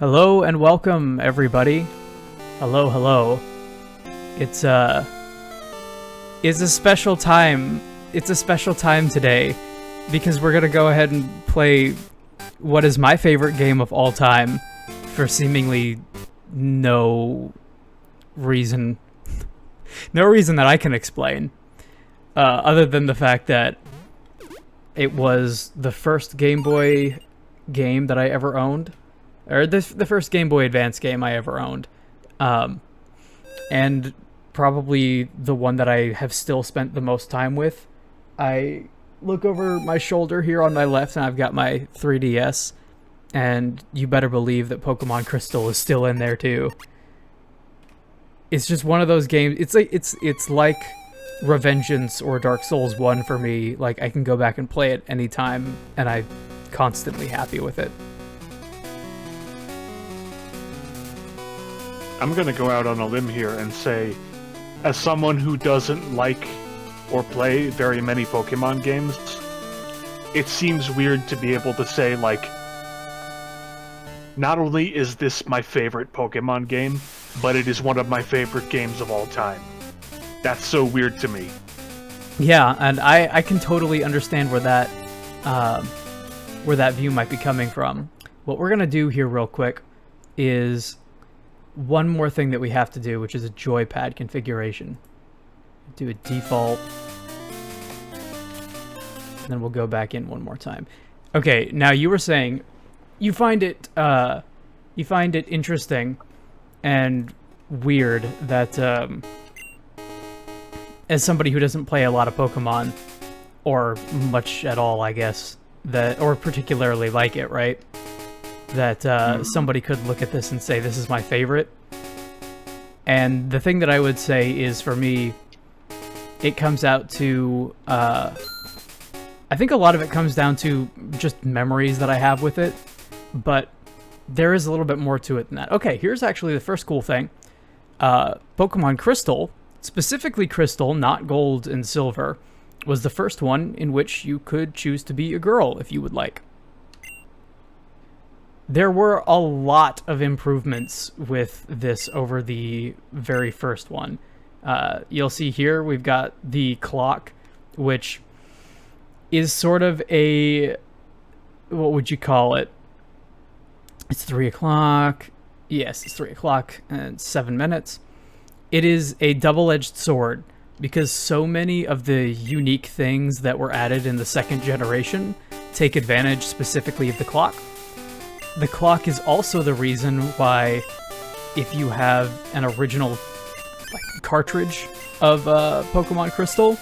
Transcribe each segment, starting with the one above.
Hello and welcome, everybody. Hello, hello. It's a special time. It's a special time today because we're gonna go ahead and play what is my favorite game of all time for seemingly no reason. No reason that I can explain, other than the fact that it was the first Game Boy game that I ever owned. Or the first Game Boy Advance game I ever owned. And probably the one that I have still spent the most time with. I look over my shoulder here on my left and I've got my 3DS. And you better believe that Pokemon Crystal is still in there too. It's just one of those games. It's like Revengeance or Dark Souls 1 for me. Like, I can go back and play it anytime and I'm constantly happy with it. I'm gonna go out on a limb here and say, as someone who doesn't like or play very many Pokemon games, it seems weird to be able to say, like, not only is this my favorite Pokemon game, but it is one of my favorite games of all time. That's so weird to me. Yeah, and I can totally understand where that view might be coming from. What we're gonna do here real quick is one more thing that we have to do, which is a joypad configuration. Do a default. Then we'll go back in one more time. Okay, now you were saying you find it interesting and weird that as somebody who doesn't play a lot of Pokemon or much at all, I guess, that or particularly like it, right? That somebody could look at this and say, this is my favorite. And the thing that I would say is, for me, it comes out to, I think a lot of it comes down to just memories that I have with it, but there is a little bit more to it than that. Okay, here's actually the first cool thing. Pokemon Crystal, specifically Crystal, not Gold and Silver, was the first one in which you could choose to be a girl if you would like. There were a lot of improvements with this over the very first one. You'll see here we've got the clock, which is sort of a... what would you call it? It's 3 o'clock. Yes, it's 3 o'clock and 7 minutes. It is a double-edged sword because so many of the unique things that were added in the second generation take advantage specifically of the clock. The clock is also the reason why, if you have an original cartridge of Pokemon Crystal,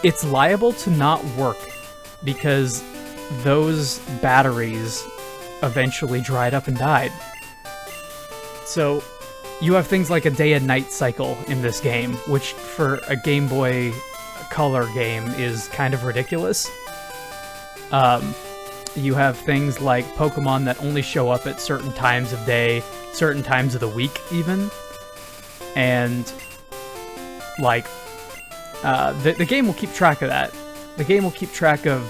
it's liable to not work because those batteries eventually dried up and died. So you have things like a day and night cycle in this game, which for a Game Boy Color game is kind of ridiculous. You have things like Pokemon that only show up at certain times of day, certain times of the week even. And, like, the game will keep track of that. The game will keep track of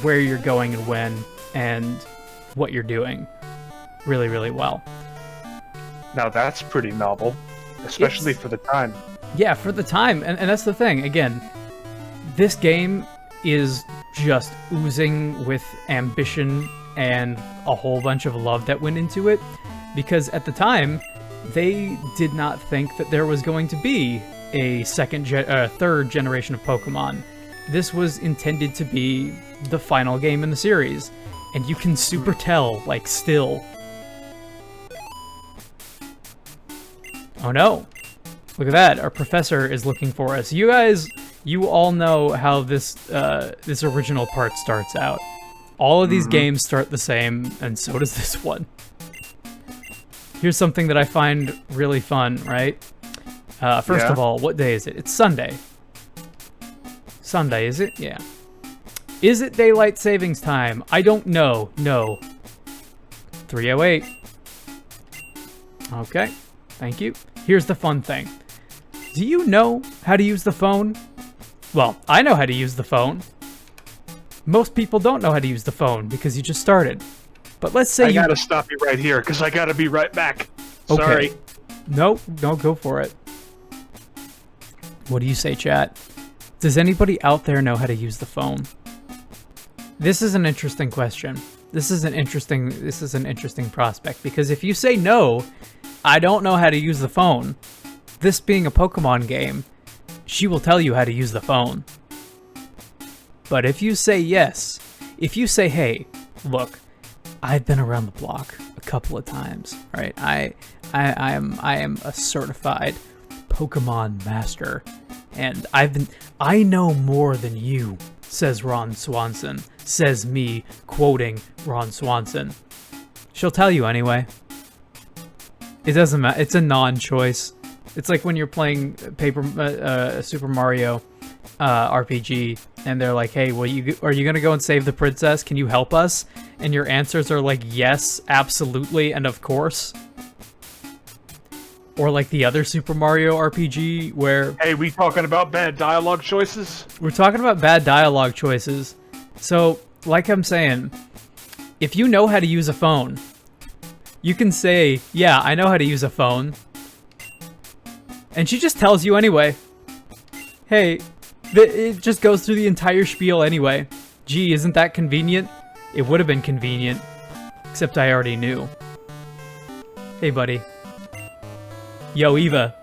where you're going and when, and what you're doing really, really well. Now that's pretty novel, especially for the time. Yeah, for the time, and that's the thing. Again, this game is just oozing with ambition and a whole bunch of love that went into it, because at the time they did not think that there was going to be a third generation of Pokemon. This was intended to be the final game in the series, and you can super tell, like, still. Oh no, look at that, our professor is looking for us. You guys, you all know how this this original part starts out. All of these games start the same, and so does this one. Here's something that I find really fun, right? First of all, what day is it? It's Sunday. Sunday, is it? Yeah. Is it daylight savings time? I don't know. No. 3:08. Okay, thank you. Here's the fun thing. Do you know how to use the phone? Well, I know how to use the phone. Most people don't know how to use the phone because you just started. But let's say I gotta stop you right here, because I gotta be right back. Okay. Sorry. No, go for it. What do you say, chat? Does anybody out there know how to use the phone? This is an interesting question. This is an interesting prospect, because if you say no, I don't know how to use the phone, this being a Pokemon game, she will tell you how to use the phone. But if you say yes, if you say, hey, look, I've been around the block a couple of times, right? I am a certified Pokemon master, and I know more than you, says Ron Swanson. Says me, quoting Ron Swanson. She'll tell you anyway. It doesn't matter. It's a non-choice. It's like when you're playing Super Mario RPG, and they're like, "Hey, are you gonna go and save the princess? Can you help us?" And your answers are like, "Yes, absolutely, and of course." Or like the other Super Mario RPG where... Hey, we talking about bad dialogue choices? We're talking about bad dialogue choices. So, like I'm saying, if you know how to use a phone, you can say, yeah, I know how to use a phone. And she just tells you anyway. Hey, it just goes through the entire spiel anyway. Gee, isn't that convenient? It would have been convenient, except I already knew. Hey, buddy. Yo, Eva.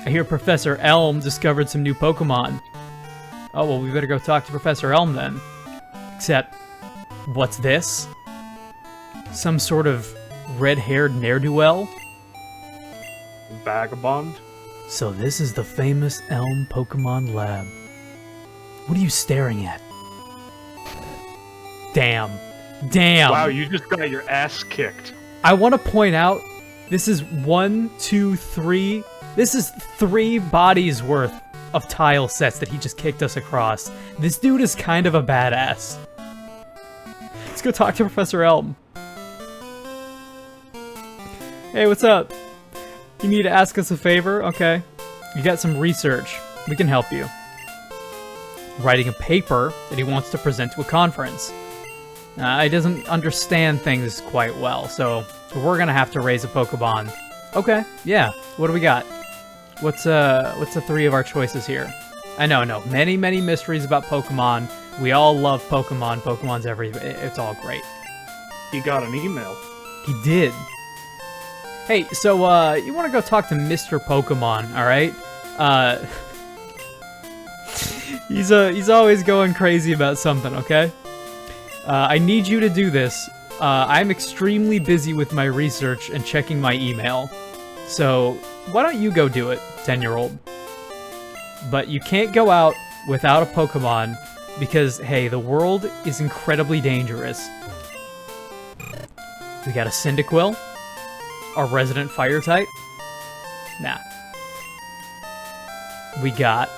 I hear Professor Elm discovered some new Pokemon. Oh, well, we better go talk to Professor Elm then. Except, what's this? Some sort of red-haired ne'er-do-well? Vagabond? So this is the famous Elm Pokemon Lab. What are you staring at? Damn. Damn. Wow, you just got your ass kicked. I want to point out, this is 1, 2, 3. This is 3 bodies worth of tile sets that he just kicked us across. This dude is kind of a badass. Let's go talk to Professor Elm. Hey, what's up? You need to ask us a favor? Okay. You got some research. We can help you. Writing a paper that he wants to present to a conference. He doesn't understand things quite well, so we're gonna have to raise a Pokemon. Okay, yeah. What do we got? What's the 3 of our choices here? I know, many mysteries about Pokemon. We all love Pokemon. Pokemon's it's all great. He got an email. He did. Hey, so you want to go talk to Mr. Pokemon, all right? He's always going crazy about something, okay? I need you to do this. I'm extremely busy with my research and checking my email. So, why don't you go do it, 10-year-old? But you can't go out without a Pokemon because, hey, the world is incredibly dangerous. We got a Cyndaquil, our resident fire type. Nah. We got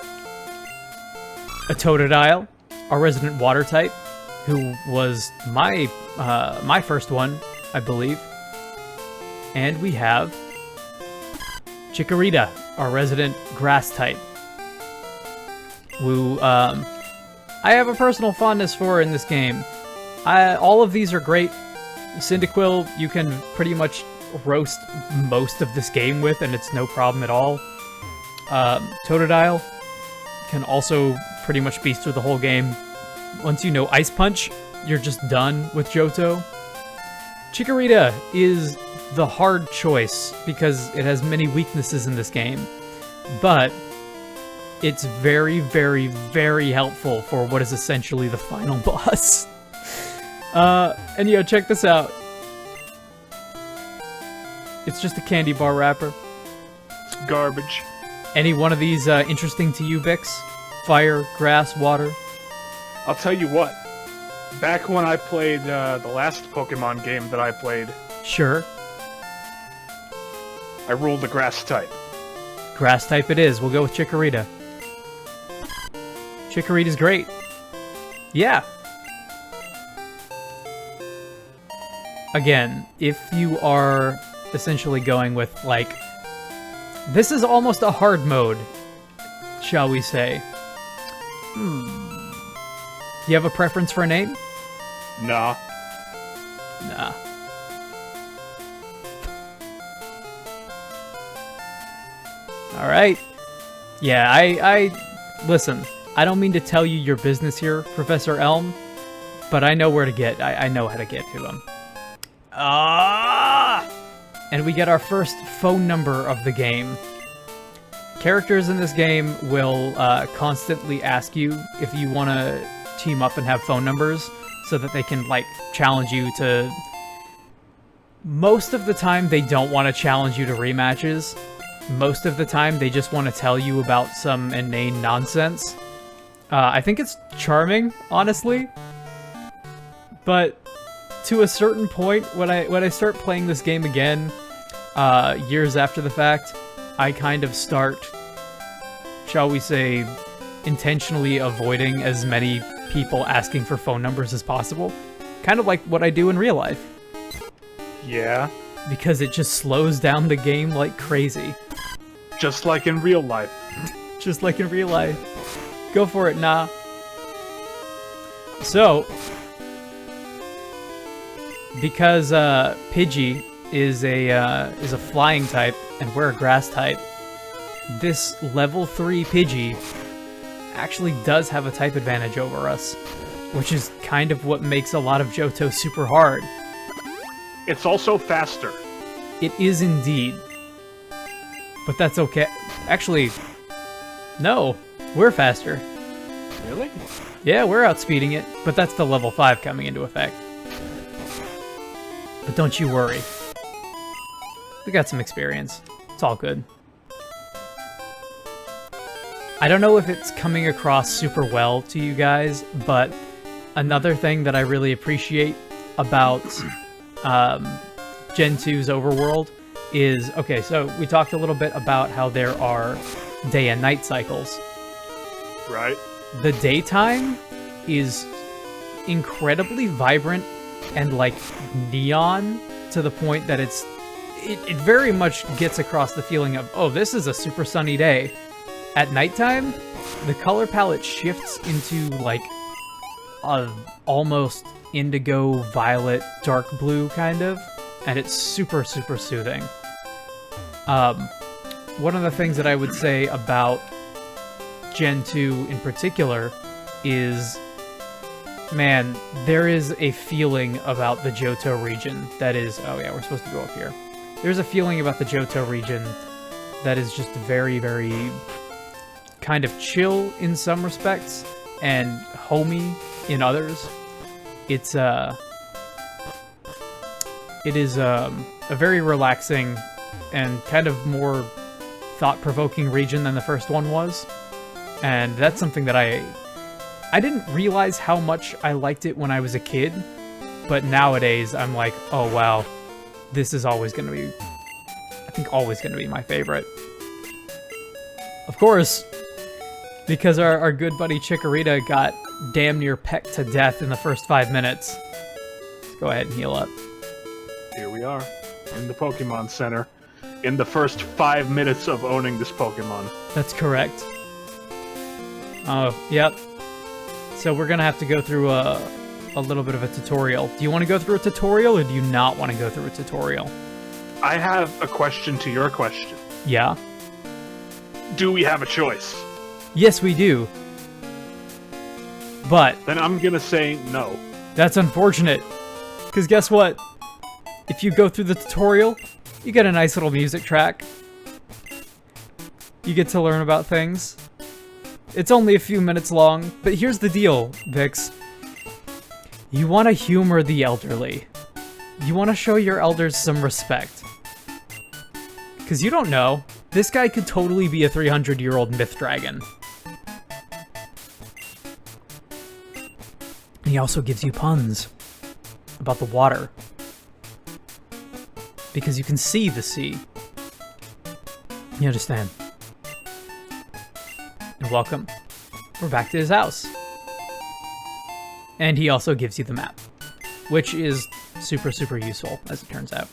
a Totodile, our resident water type, who was my first one, I believe. And we have Chikorita, our resident grass type, who I have a personal fondness for in this game. All of these are great. Cyndaquil, you can pretty much roast most of this game with, and it's no problem at all. Totodile can also pretty much beast through the whole game. Once you know Ice Punch, you're just done with Johto. Chikorita is the hard choice because it has many weaknesses in this game, but it's very, very, very helpful for what is essentially the final boss. And yo, check this out. It's just a candy bar wrapper. It's garbage. Any one of these interesting to you, Bix? Fire, grass, water? I'll tell you what. Back when I played the last Pokemon game that I played... Sure. I ruled the grass type. Grass type it is. We'll go with Chikorita. Chikorita's great. Yeah. Again, if you are essentially going with, like... This is almost a hard mode, shall we say. Do you have a preference for a name? Nah. Nah. All right. Yeah, I listen. I don't mean to tell you your business here, Professor Elm, but I know where to get. I know how to get to him. And we get our first phone number of the game. Characters in this game will constantly ask you if you want to team up and have phone numbers so that they can, like, challenge you to... Most of the time, they don't want to challenge you to rematches. Most of the time, they just want to tell you about some inane nonsense. I think it's charming, honestly. But to a certain point, when I start playing this game again, years after the fact, I kind of start, shall we say, intentionally avoiding as many people asking for phone numbers as possible. Kind of like what I do in real life. Yeah. Because it just slows down the game like crazy. Just like in real life. Just like in real life. Go for it, nah. So, because Pidgey is a flying type and we're a grass type, this level 3 Pidgey actually does have a type advantage over us, which is kind of what makes a lot of Johto super hard. It's also faster. It is indeed. But that's okay. Actually, no, we're faster. Really? Yeah, we're outspeeding it, but that's the level 5 coming into effect. But don't you worry. We got some experience. It's all good. I don't know if it's coming across super well to you guys, but another thing that I really appreciate about Gen 2's Overworld is... Okay, so we talked a little bit about how there are day and night cycles. Right. The daytime is incredibly vibrant and, like, neon to the point that it very much gets across the feeling of, oh, this is a super sunny day. At nighttime, the color palette shifts into, like, a almost indigo, violet, dark blue kind of, and it's super, super soothing. One of the things that I would say about Gen 2 in particular is, man, there is a feeling about the Johto region that is... Oh yeah, we're supposed to go up here. There's a feeling about the Johto region that is just very, very kind of chill in some respects and homey in others. It is a very relaxing and kind of more thought-provoking region than the first one was. And that's something that I didn't realize how much I liked it when I was a kid, but nowadays I'm like, oh wow, this is always going to be, I think always going to be my favorite. Of course, because our good buddy Chikorita got damn near pecked to death in the first 5 minutes. Let's go ahead and heal up. Here we are, in the Pokemon Center, in the first 5 minutes of owning this Pokemon. That's correct. Oh, yep. So we're gonna have to go through a little bit of a tutorial. Do you want to go through a tutorial, or do you not want to go through a tutorial? I have a question to your question. Yeah? Do we have a choice? Yes, we do. But... Then I'm gonna say no. That's unfortunate. Because guess what? If you go through the tutorial, you get a nice little music track. You get to learn about things. It's only a few minutes long, but here's the deal, Vix. You want to humor the elderly. You want to show your elders some respect. Because you don't know, this guy could totally be a 300-year-old myth dragon. And he also gives you puns about the water. Because you can see the sea. You understand? And welcome. We're back to his house. And he also gives you the map, which is super, super useful, as it turns out.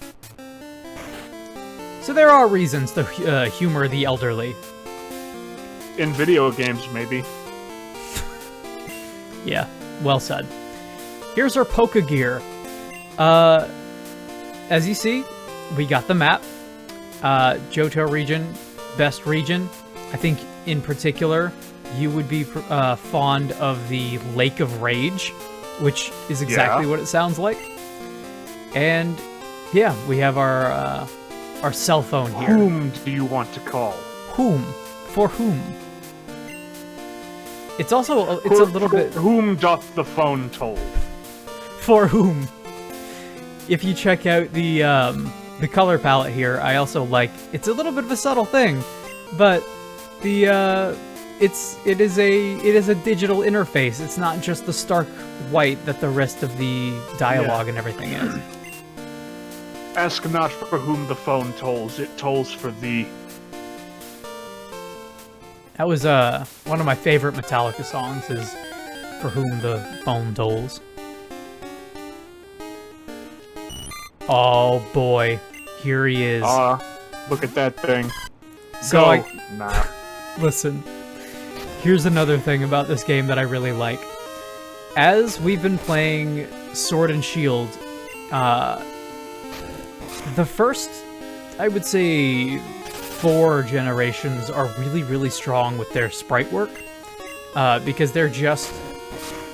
So there are reasons to humor the elderly. In video games, maybe. Yeah, well said. Here's our Poké Gear. As you see, we got the map. Johto region, best region. I think in particular, you would be fond of the Lake of Rage, which is exactly what it sounds like. And yeah, we have our cell phone here. Whom do you want to call? Whom? For whom? It's also a little bit. Whom doth the phone toll? For whom? If you check out the color palette here, I also like. It's a little bit of a subtle thing, but the it is a digital interface. It's not just the stark white that the rest of the dialogue and everything is. Ask not for whom the phone tolls; it tolls for thee. That was one of my favorite Metallica songs. Is For Whom the Phone Tolls. Oh boy, here he is. Look at that thing. So Nah. Listen, here's another thing about this game that I really like. As we've been playing Sword and Shield, the first, I would say, 4 generations are really, really strong with their sprite work, because they're just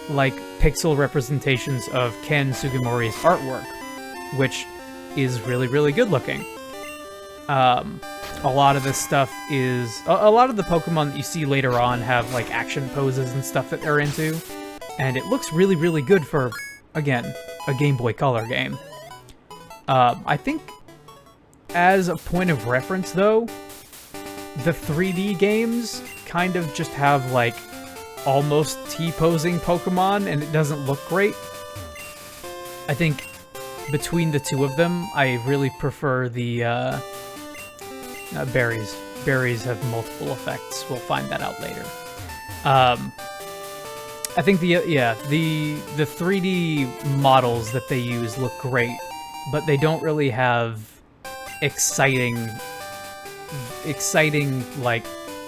like pixel representations of Ken Sugimori's artwork, which is really, really good looking. A lot of this stuff is... A lot of the Pokemon that you see later on have, like, action poses and stuff that they're into. And it looks really, really good for, again, a Game Boy Color game. I think, as a point of reference, though, the 3D games kind of just have, like, almost T-posing Pokemon, and it doesn't look great. I think between the two of them, I really prefer the, berries. Berries have multiple effects. We'll find that out later. I think the 3D models that they use look great, but they don't really have exciting like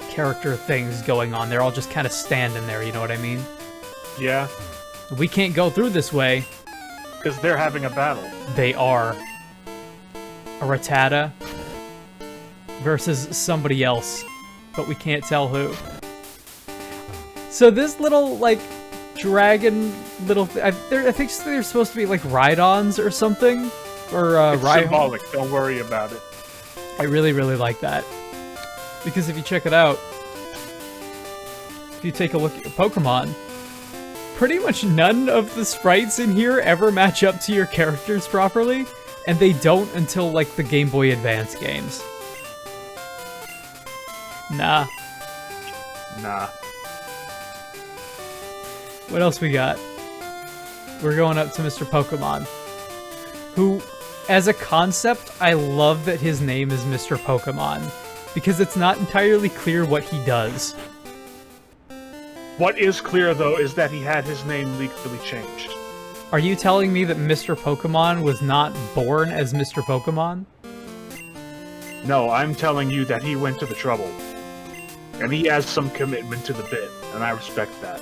character things going on. They're all just kind of standing there, you know what I mean? Yeah. We can't go through this way. Because they're having a battle. They are. A Rattata versus somebody else, but we can't tell who. So this little, like, dragon little... I think they're supposed to be, like, Rhydons or something? Or, it's symbolic, don't worry about it. I really, really like that. Because if you check it out, if you take a look at your Pokemon, pretty much none of the sprites in here ever match up to your characters properly, and they don't until, like, the Game Boy Advance games. Nah. What else we got? We're going up to Mr. Pokemon, who, as a concept, I love that his name is Mr. Pokemon, because it's not entirely clear what he does. What is clear, though, is that he had his name legally changed. Are you telling me that Mr. Pokemon was not born as Mr. Pokemon? No, I'm telling you that he went to the trouble. And he has some commitment to the bit, and I respect that.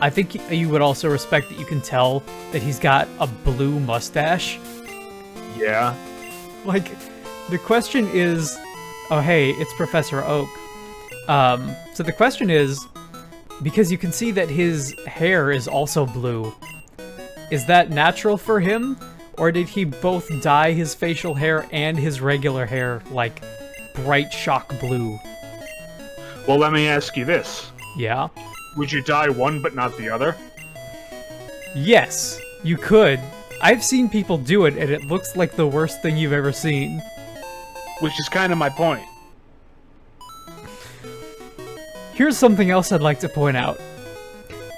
I think you would also respect that you can tell that he's got a blue mustache. Yeah. Like, the question is... Oh, hey, it's Professor Oak. So the question is, because you can see that his hair is also blue, is that natural for him? Or did he both dye his facial hair and his regular hair, like, bright shock blue? Well, let me ask you this. Yeah? Would you dye one but not the other? Yes, you could. I've seen people do it, and it looks like the worst thing you've ever seen. Which is kind of my point. Here's something else I'd like to point out.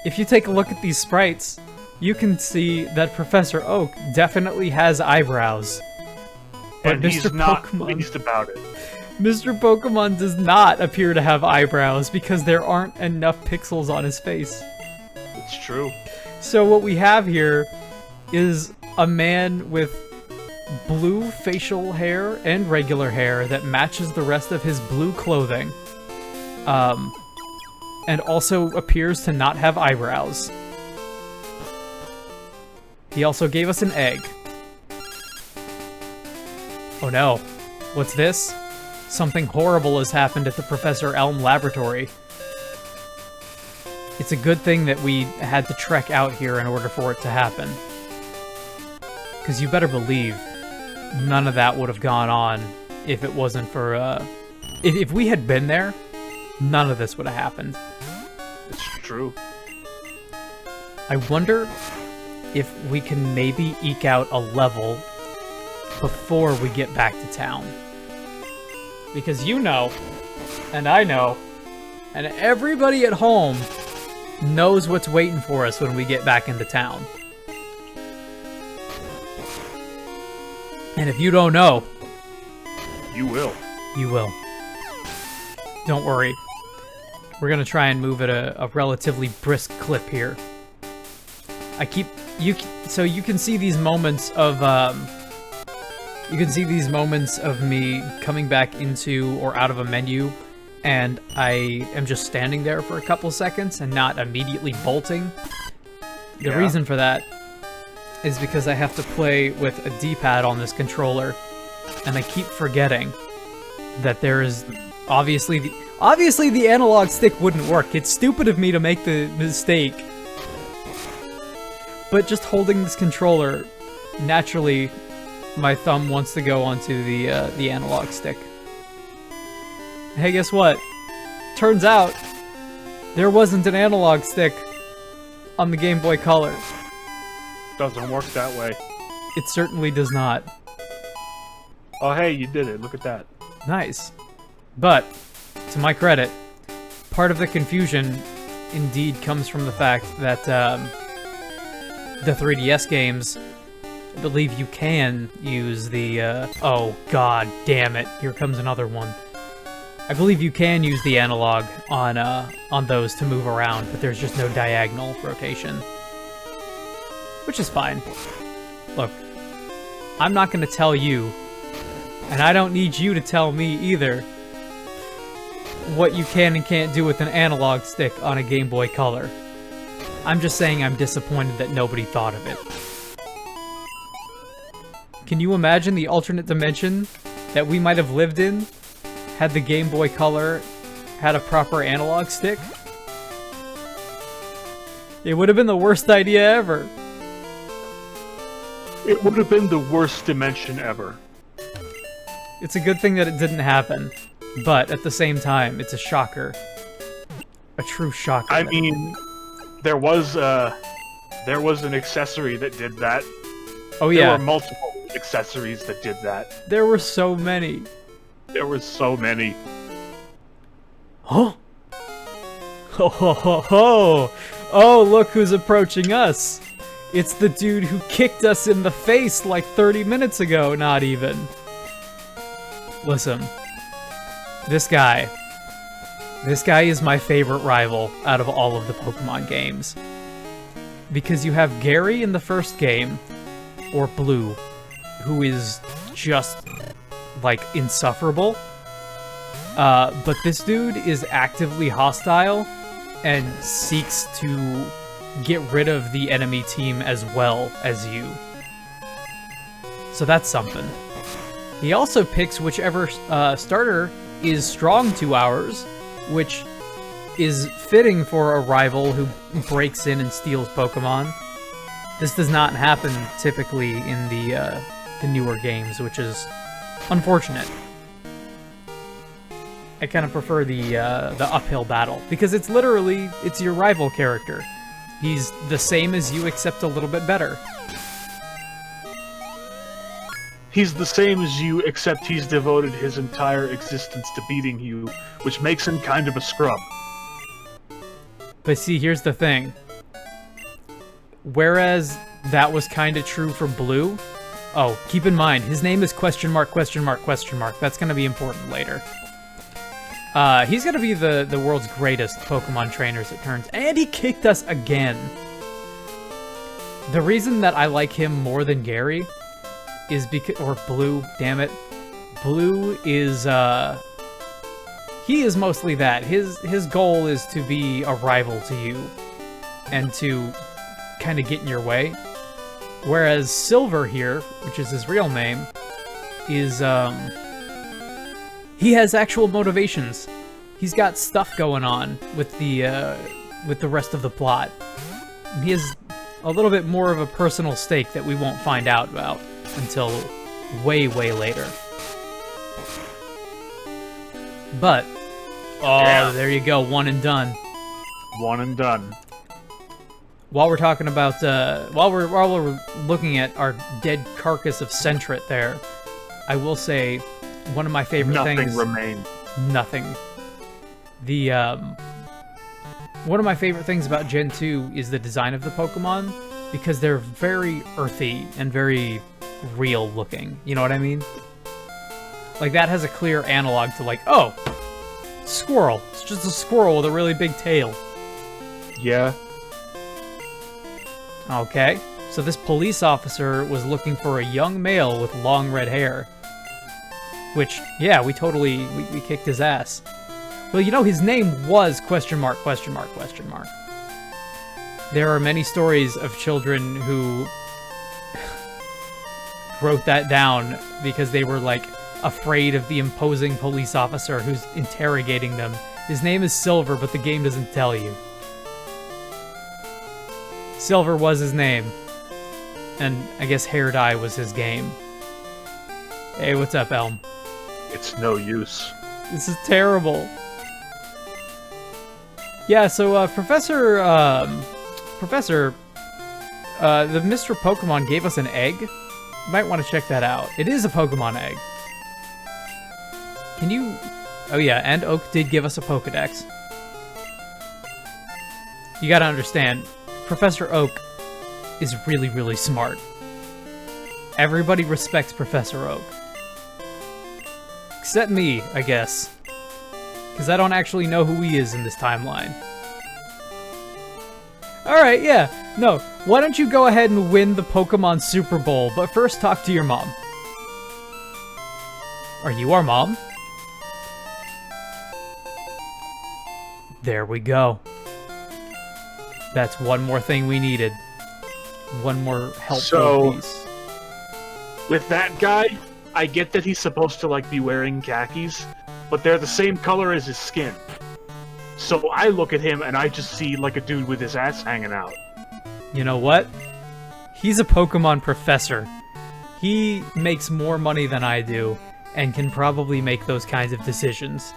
If you take a look at these sprites, you can see that Professor Oak definitely has eyebrows. But And Mr. he's not Pokemon, pleased about it. Mr. Pokemon does not appear to have eyebrows because there aren't enough pixels on his face. It's true. So what we have here is a man with blue facial hair and regular hair that matches the rest of his blue clothing. And also appears to not have eyebrows. He also gave us an egg. Oh no. What's this? something horrible has happened at the Professor Elm laboratory. It's a good thing that we had to trek out here in order for it to happen. Because you better believe none of that would have gone on if it wasn't for, if we had been there, none of this would have happened. It's true. I wonder if we can maybe eke out a level before we get back to town. Because you know, and I know, and everybody at home knows what's waiting for us when we get back into town. And if you don't know, you will. You will. Don't worry. We're gonna try and move at a relatively brisk clip here. So you can see these moments of me coming back into or out of a menu, and I am just standing there for a couple seconds and not immediately bolting. The reason for that is because I have to play with a D-pad on this controller, and I keep forgetting that there is obviously the analog stick wouldn't work. It's stupid of me to make the mistake. But just holding this controller, naturally, my thumb wants to go onto the analog stick. Hey, guess what? Turns out, there wasn't an analog stick on the Game Boy Color. Doesn't work that way. It certainly does not. Oh, hey, you did it. Look at that. Nice. But, to my credit, part of the confusion indeed comes from the fact that the 3DS games, I believe you can use the, oh god damn it, here comes another one. I believe you can use the analog on those to move around, but there's just no diagonal rotation. Which is fine. Look, I'm not gonna tell you, and I don't need you to tell me either, what you can and can't do with an analog stick on a Game Boy Color. I'm just saying I'm disappointed that nobody thought of it. Can you imagine the alternate dimension that we might have lived in had the Game Boy Color had a proper analog stick? It would have been the worst idea ever. It would have been the worst dimension ever. It's a good thing that it didn't happen, but at the same time, it's a shocker. A true shocker. I mean, there was an accessory that did that. Oh yeah. There were multiple accessories that did that. There were so many. There were so many. Huh? Ho ho ho ho! Oh, look who's approaching us! It's the dude who kicked us in the face like 30 minutes ago, not even. Listen. This guy is my favorite rival out of all of the Pokemon games. Because you have Gary in the first game, or Blue, who is just, like, insufferable. But this dude is actively hostile and seeks to get rid of the enemy team as well as you. So that's something. He also picks whichever starter is strong to ours, which is fitting for a rival who breaks in and steals Pokemon. This does not happen typically in the newer games, which is unfortunate. I kind of prefer the uphill battle, because it's your rival character. He's the same as you, except a little bit better. He's the same as you, except he's devoted his entire existence to beating you, which makes him kind of a scrub. But see, here's the thing. Whereas that was kind of true for Blue... Oh, keep in mind, his name is question mark, question mark, question mark. That's going to be important later. He's going to be the world's greatest Pokemon trainer, as it turns. And he kicked us again. The reason that I like him more than Gary is because... Or Blue, damn it. Blue is, he is mostly that. His goal is to be a rival to you. And to kind of get in your way. Whereas Silver here, which is his real name, is, he has actual motivations. He's got stuff going on with the rest of the plot. He has a little bit more of a personal stake that we won't find out about until way, way later. But, there you go, one and done. One and done. While we're talking about, while we're looking at our dead carcass of Centret there, I will say one of my favorite things. Nothing remained. Nothing. The one of my favorite things about Gen 2 is the design of the Pokemon, because they're very earthy and very real looking. You know what I mean? Like, that has a clear analog to, like, oh, squirrel. It's just a squirrel with a really big tail. Yeah. Okay, so this police officer was looking for a young male with long red hair. Which, yeah, we kicked his ass. Well, you know, his name was question mark, question mark, question mark. There are many stories of children who wrote that down because they were, like, afraid of the imposing police officer who's interrogating them. His name is Silver, but the game doesn't tell you. Silver was his name. And I guess hair dye was his game. Hey, what's up, Elm? It's no use. This is terrible. Yeah, so, Professor, the Mr. Pokemon gave us an egg. You might want to check that out. It is a Pokemon egg. Can you... Oh yeah, and Oak did give us a Pokedex. You gotta understand, Professor Oak is really, really smart. Everybody respects Professor Oak. Except me, I guess. Because I don't actually know who he is in this timeline. Alright, yeah. No, why don't you go ahead and win the Pokemon Super Bowl, but first talk to your mom. Are you our mom? There we go. That's one more thing we needed. One more helpful piece. With that guy, I get that he's supposed to, like, be wearing khakis, but they're the same color as his skin. So I look at him and I just see, like, a dude with his ass hanging out. You know what? He's a Pokemon professor. He makes more money than I do, and can probably make those kinds of decisions.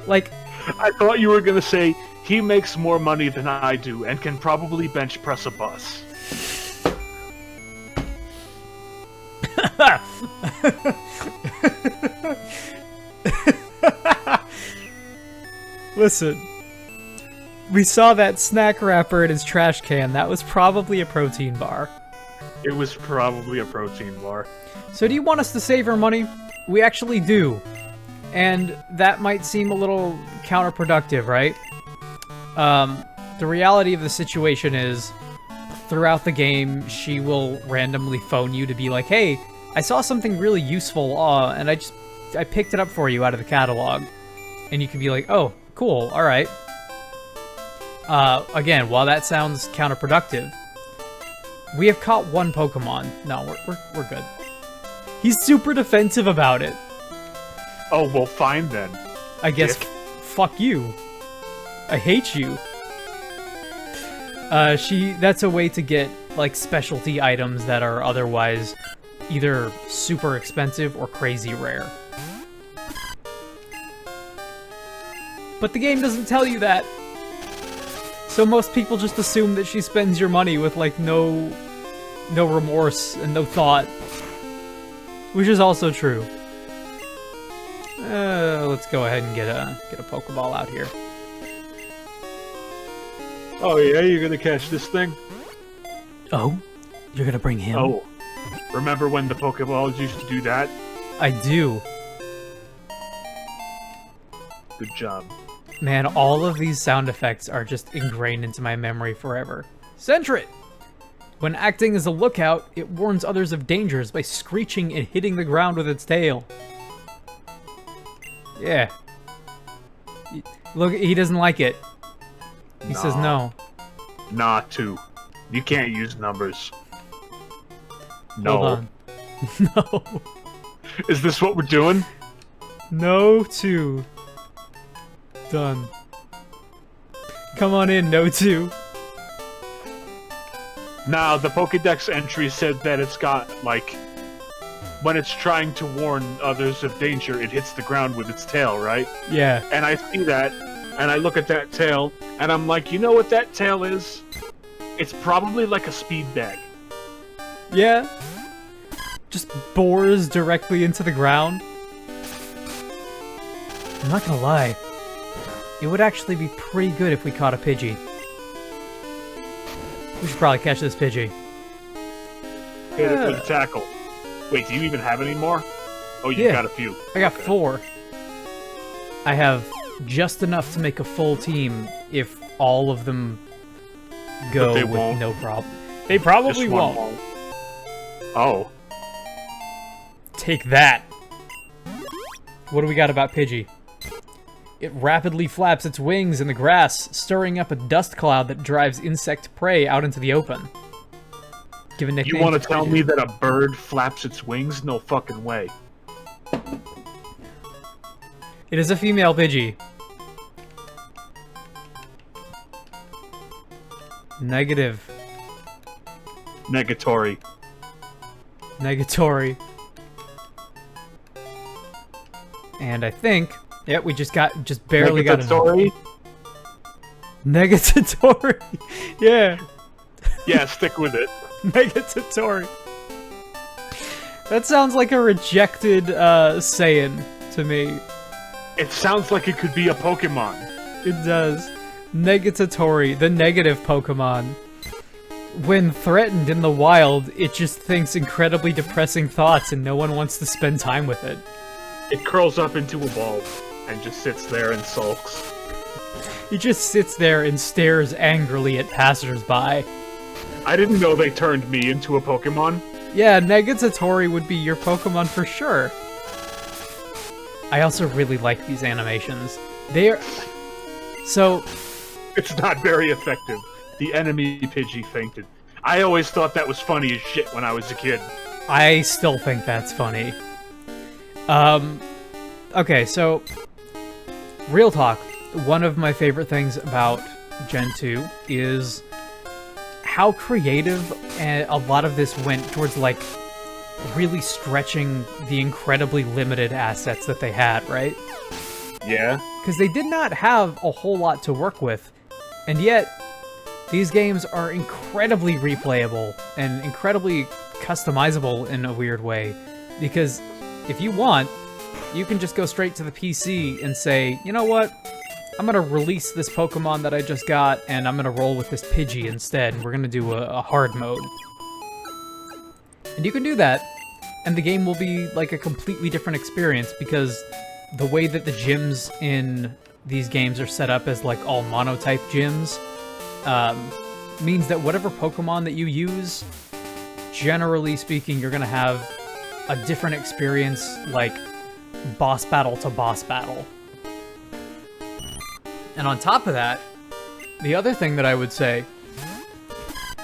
Like... I thought you were gonna say, he makes more money than I do, and can probably bench press a bus. Listen, we saw that snack wrapper in his trash can. That was probably a protein bar. It was probably a protein bar. So do you want us to save our money? We actually do. And that might seem a little counterproductive, right? The reality of the situation is, throughout the game, she will randomly phone you to be like, hey, I saw something really useful, and I picked it up for you out of the catalog. And you can be like, oh, cool, alright. Again, while that sounds counterproductive, we have caught one Pokemon. No, we're good. He's super defensive about it. Oh, well, fine then. I guess, fuck you. I hate you. That's a way to get, like, specialty items that are otherwise either super expensive or crazy rare. But the game doesn't tell you that. So most people just assume that she spends your money with, like, no remorse and no thought. Which is also true. Let's go ahead and get a Pokeball out here. Oh yeah, you're gonna catch this thing? Oh? You're gonna bring him? Oh. Remember when the Pokeballs used to do that? I do. Good job. Man, all of these sound effects are just ingrained into my memory forever. Centret! When acting as a lookout, it warns others of dangers by screeching and hitting the ground with its tail. Yeah. Look, he doesn't like it. He says no. Nah, 2. You can't use numbers. No. Hold on. No. Is this what we're doing? No 2. Done. Come on in, no 2. Now, the Pokédex entry said that it's got, like, when it's trying to warn others of danger, it hits the ground with its tail, right? Yeah. And I see that, and I look at that tail, and I'm like, you know what that tail is? It's probably like a speed bag. Yeah. Just bores directly into the ground. I'm not gonna lie. It would actually be pretty good if we caught a Pidgey. We should probably catch this Pidgey. Hit it with a tackle. Wait, do you even have any more? Oh, you've got a few. I got 4. I have just enough to make a full team if all of them go with no problem. They probably won't. Oh. Take that. What do we got about Pidgey? It rapidly flaps its wings in the grass, stirring up a dust cloud that drives insect prey out into the open. Give a nickname. You want to tell me that a bird flaps its wings? No fucking way. It is a female Pidgey. Negative. Negatory. Negatory. And I think, yeah, we just barely got it. Negatory? Negatory. Yeah. Yeah, stick with it. Negatory. That sounds like a rejected saying to me. It sounds like it could be a Pokemon. It does. Negatory, the negative Pokemon. When threatened in the wild, it just thinks incredibly depressing thoughts and no one wants to spend time with it. It curls up into a ball and just sits there and sulks. He just sits there and stares angrily at passersby. I didn't know they turned me into a Pokemon. Yeah, Negatory would be your Pokemon for sure. I also really like these animations. They're... So... It's not very effective. The enemy Pidgey fainted. I always thought that was funny as shit when I was a kid. I still think that's funny. Okay, so... Real talk. One of my favorite things about Gen 2 is how creative a lot of this went towards, like, really stretching the incredibly limited assets that they had, right? Yeah. Because they did not have a whole lot to work with, and yet these games are incredibly replayable and incredibly customizable in a weird way. Because if you want, you can just go straight to the PC and say, you know what? I'm gonna release this Pokemon that I just got, and I'm gonna roll with this Pidgey instead, and we're gonna do a hard mode. And you can do that, and the game will be like a completely different experience, because the way that the gyms in these games are set up as like all monotype gyms, means that whatever Pokemon that you use, generally speaking, you're gonna have a different experience, like boss battle to boss battle. And on top of that, the other thing that I would say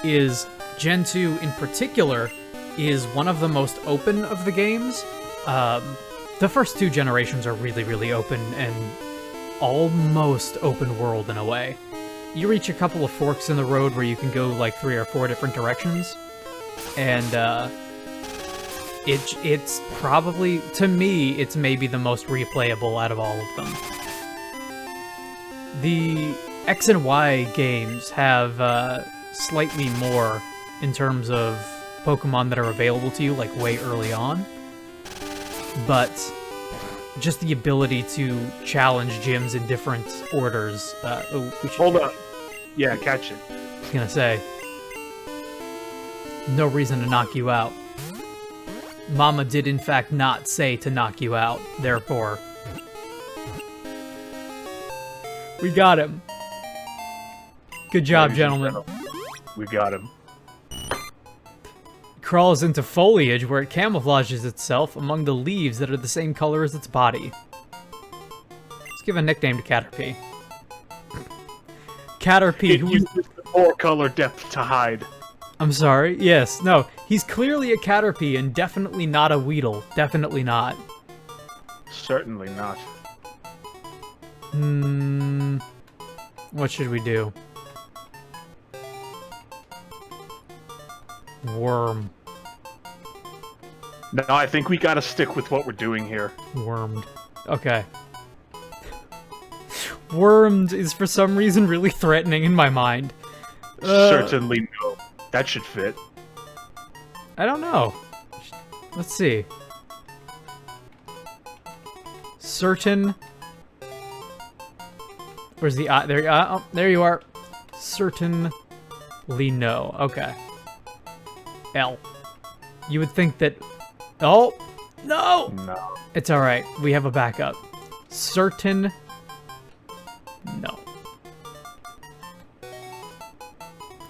is Gen 2 in particular is one of the most open of the games. The first 2 generations are really, really open and almost open world in a way. You reach a couple of forks in the road where you can go like 3 or 4 different directions, and it's probably, to me, it's maybe the most replayable out of all of them. The X and Y games have slightly more in terms of Pokemon that are available to you, like way early on. But just the ability to challenge gyms in different orders. Hold up. Yeah, catch it. I was gonna say, no reason to knock you out. Mama did in fact not say to knock you out, therefore... We got him. Good job, gentlemen. We got him. Crawls into foliage where it camouflages itself among the leaves that are the same color as its body. Let's give a nickname to Caterpie. Caterpie, It uses the 4-color depth to hide. I'm sorry? Yes, no. He's clearly a Caterpie and definitely not a Weedle. Definitely not. Certainly not. What should we do? Worm. No, I think we gotta stick with what we're doing here. Wormed. Okay. Wormed is for some reason really threatening in my mind. Certainly no. That should fit. I don't know. Let's see. Certain. Where's the I? There, oh, there you are. Certainly no. Okay. L. You would think that. Oh no! No. It's all right. We have a backup. Certain. No.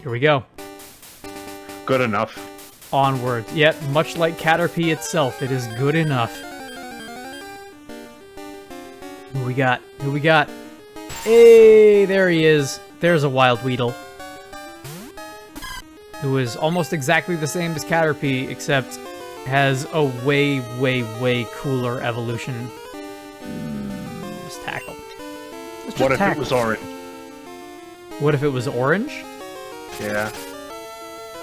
Here we go. Good enough. Onward. Yet, much like Caterpie itself, it is good enough. Who we got? Who we got? Hey, there he is. There's a Wild Weedle. Who is almost exactly the same as Caterpie, except has a way, way, way cooler evolution. Just tackle. Let's just What if tackle. it was orange? What if it was orange? Yeah.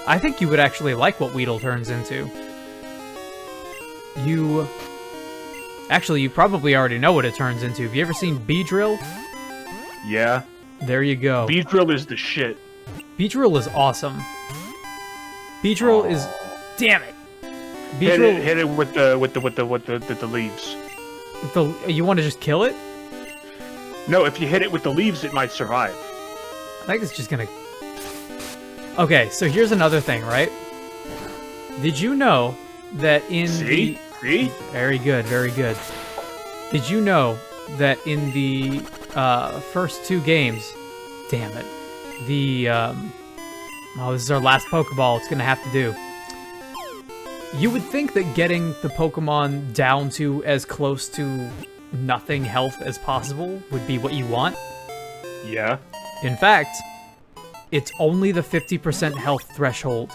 I think you would actually like what Weedle turns into. You... Actually, you probably already know what it turns into. Have you ever seen Beedrill? Yeah. There you go. Beedrill is the shit. Beedrill is awesome. Beedrill is... Damn it! Hit it with the leaves. You want to just kill it? No, if you hit it with the leaves, it might survive. I think it's just gonna... Okay, so here's another thing, right? Did you know that in See? See? Very good, very good. Did you know that in the first two games... Damn it. The, Oh, this is our last Pokeball. It's gonna have to do. You would think that getting the Pokemon down to as close to nothing health as possible would be what you want. Yeah. In fact, it's only the 50% health threshold.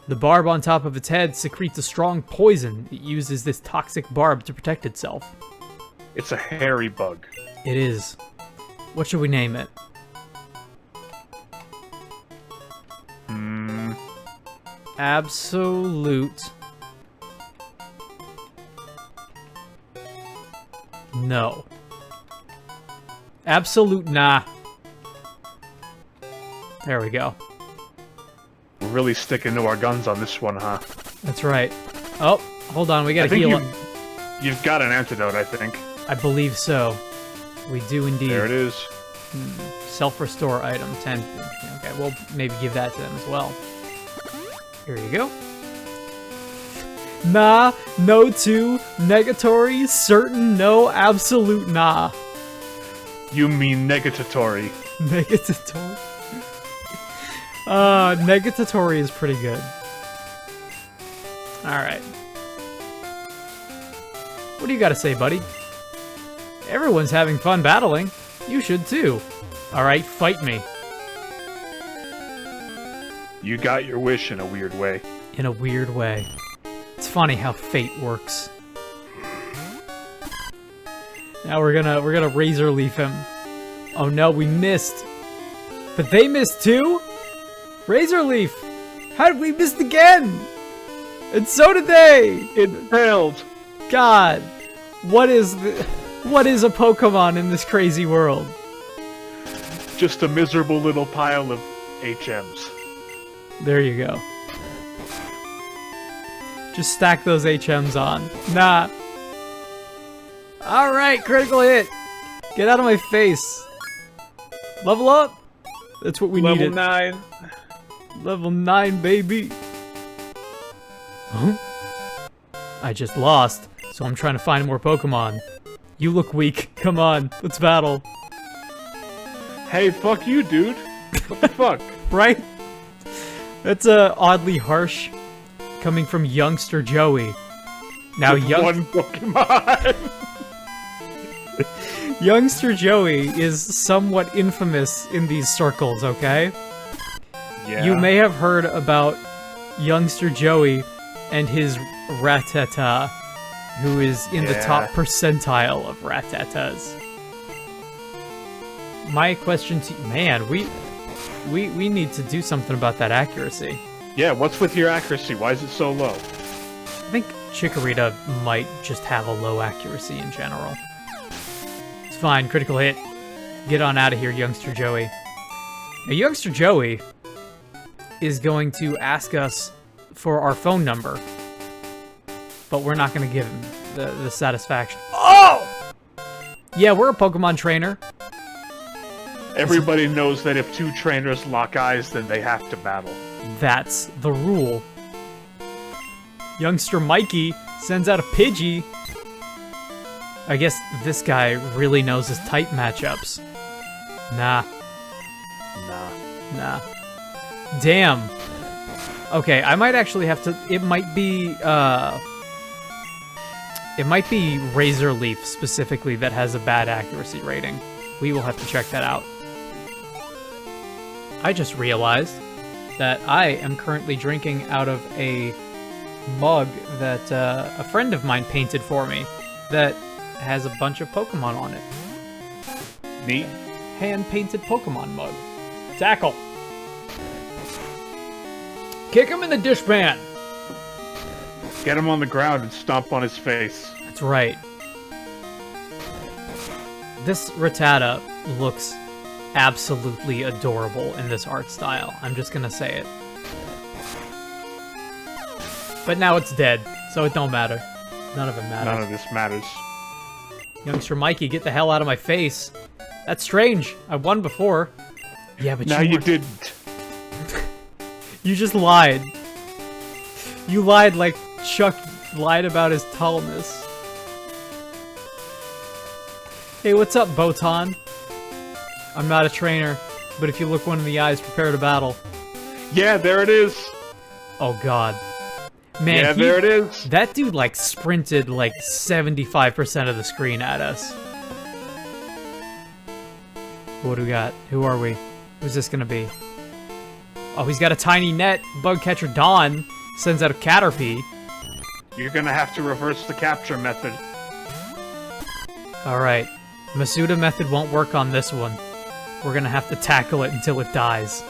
The barb on top of its head secretes a strong poison. It uses this toxic barb to protect itself. It's a hairy bug. It is. What should we name it? Absolute. No. Absolute nah. There we go. We're really sticking to our guns on this one, huh? That's right. Oh, hold on, we gotta heal up. You've got an antidote, I think. I believe so. We do indeed. There it is. Self-restore item, 10. Okay, we'll maybe give that to them as well. Here you go. Nah, no to, negatory, certain, no, absolute nah. You mean negatory. Negatory. Negatory is pretty good. Alright. What do you gotta say, buddy? Everyone's having fun battling. You should too. Alright, fight me. You got your wish in a weird way. In a weird way. It's funny how fate works. Now we're gonna Razor Leaf him. Oh no, we missed. But they missed too? Razor Leaf! How did we miss again? And so did they! It failed! God. What is a Pokemon in this crazy world? Just a miserable little pile of HMs. There you go. Just stack those HMs on. Nah. Alright, critical hit! Get out of my face! Level up! That's what we needed. Level 9. Level 9, baby! Huh? I just lost, so I'm trying to find more Pokemon. You look weak. Come on, let's battle. Hey, fuck you, dude. What the fuck? Right? That's oddly harsh, coming from youngster Joey. Now, one Pokemon. youngster Joey is somewhat infamous in these circles. Okay. Yeah. You may have heard about youngster Joey and his Rattata. who is in the top percentile of Rattatas. My question to you, man, we need to do something about that accuracy. Yeah, what's with your accuracy? Why is it so low? I think Chikorita might just have a low accuracy in general. It's fine, critical hit. Get on out of here, Youngster Joey. Now, Youngster Joey is going to ask us for our phone number, but we're not going to give him the satisfaction. Oh! Yeah, we're a Pokemon trainer. Everybody knows that if two trainers lock eyes, then they have to battle. That's the rule. Youngster Mikey sends out a Pidgey. I guess this guy really knows his type matchups. Nah. Damn. Okay, I might actually have to... It might be Razor Leaf specifically that has a bad accuracy rating. We will have to check that out. I just realized that I am currently drinking out of a mug that a friend of mine painted for me that has a bunch of Pokemon on it. Neat. Hand-painted Pokemon mug. Tackle. Kick him in the dishpan. Get him on the ground and stomp on his face. That's right. This Rattata looks absolutely adorable in this art style. I'm just gonna say it. But now it's dead, so it don't matter. None of it matters. None of this matters. Youngster Mikey, get the hell out of my face. That's strange. I won before. Yeah, but you didn't. You just lied. You lied like Chuck lied about his tallness. Hey, what's up, Botan? I'm not a trainer, but if you look one in the eyes, prepare to battle. Yeah, there it is. Oh, God. Man, yeah, there it is. That dude, like, sprinted, like, 75% of the screen at us. What do we got? Who are we? Who's this gonna be? Oh, he's got a tiny net. Bug catcher Dawn sends out a Caterpie. You're gonna have to reverse the capture method. Alright. Masuda method won't work on this one. We're gonna have to tackle it until it dies.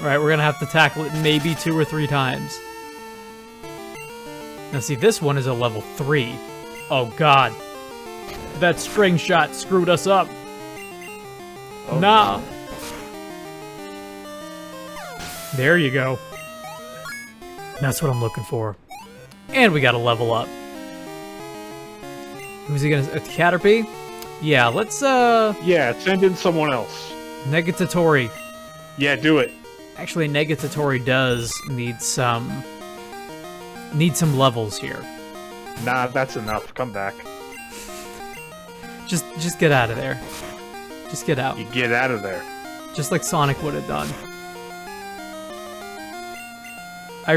Alright, we're gonna have to tackle it maybe 2 or 3 times. Now see, this one is a level 3. Oh god. That string shot screwed us up. Oh, nah. No. There you go. That's what I'm looking for. And we gotta level up. Who's he gonna... Caterpie? Yeah, let's, Yeah, send in someone else. Negatatori. Yeah, do it. Actually, Negatatori does need some... levels here. Nah, that's enough. Come back. Just get out of there. Just get out. You get out of there. Just like Sonic would have done. I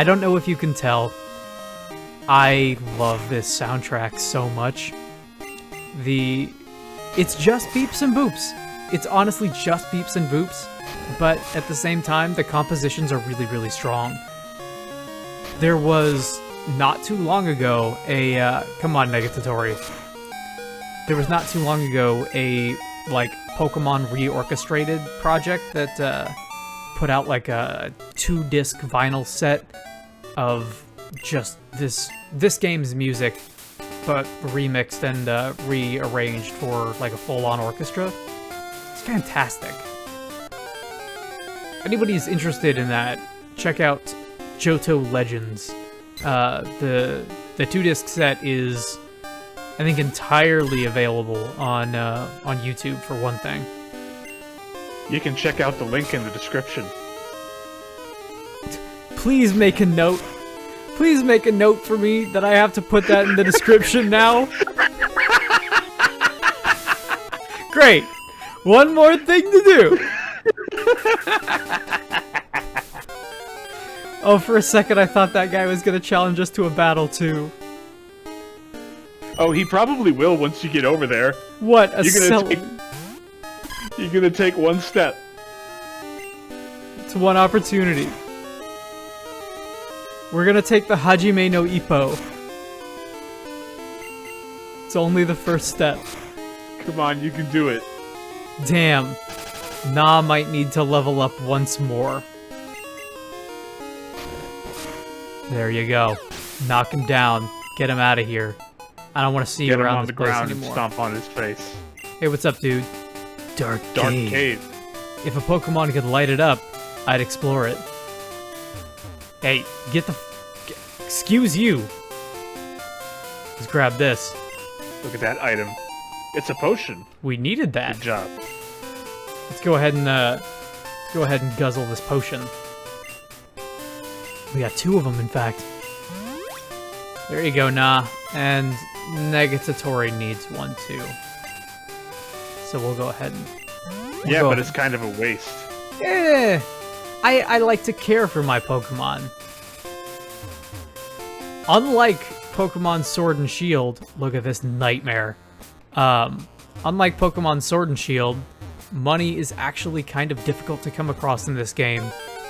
don't know if you can tell. I love this soundtrack so much. It's just beeps and boops. It's honestly just beeps and boops, but at the same time, the compositions are really, really strong. There was, not too long ago, come on, Negatatori. There was not too long ago a, like, Pokemon re-orchestrated project that, put out, like, a 2-disc vinyl set of just this game's music, but remixed and rearranged for like a full-on orchestra. It's fantastic. If anybody's interested in that, check out Johto Legends. The 2-disc set is, I think, entirely available on YouTube for one thing. You can check out the link in the description. Please make a note. Please make a note for me that I have to put that in the description now. Great. One more thing to do. Oh, for a second I thought that guy was gonna challenge us to a battle too. Oh, he probably will once you get over there. What? You're gonna take one step. It's one opportunity. We're gonna take the Hajime no Ippo. It's only the first step. Come on, you can do it. Damn. Na might need to level up once more. There you go. Knock him down. Get him out of here. I don't want to see you around this place anymore. Get him on the ground and stomp on his face. Hey, what's up, dude? Dark Cave. If a Pokemon could light it up, I'd explore it. Hey, excuse you. Let's grab this. Look at that item. It's a potion. We needed that. Good job. Let's go ahead and guzzle this potion. We got 2 of them, in fact. There you go, nah. And Negatatori needs 1 too. So we'll go ahead and... Yeah, but it's kind of a waste. Eh, I like to care for my Pokemon. Unlike Pokemon Sword and Shield, look at this nightmare. Unlike Pokemon Sword and Shield, money is actually kind of difficult to come across in this game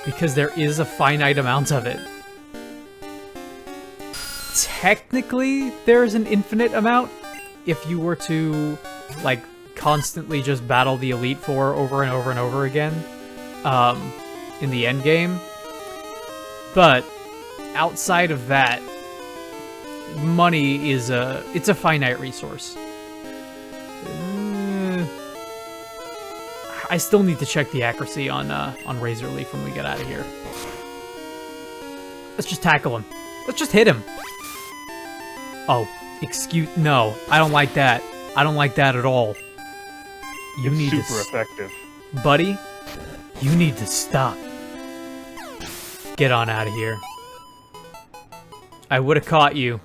because there is a finite amount of it. Technically, there's an infinite amount if you were to, like, constantly just battle the Elite Four over and over and over again in the end game. But outside of that, money is it's a finite resource. I still need to check the accuracy on Razor Leaf when we get out of here. Let's just tackle him. Let's just hit him. Oh, no, I don't like that. I don't like that at all. You need to super effective. Buddy, you need to stop. Get on out of here. I would have caught you,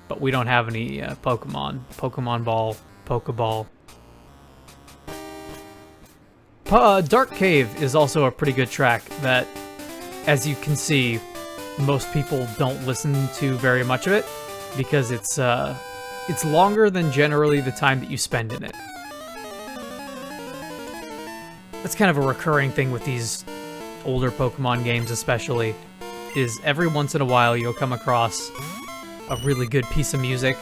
but we don't have any Pokemon. Pokemon Ball, Pokeball. Dark Cave is also a pretty good track that, as you can see, most people don't listen to very much of it because it's longer than generally the time that you spend in it. That's kind of a recurring thing with these older Pokemon games especially, is every once in a while you'll come across a really good piece of music,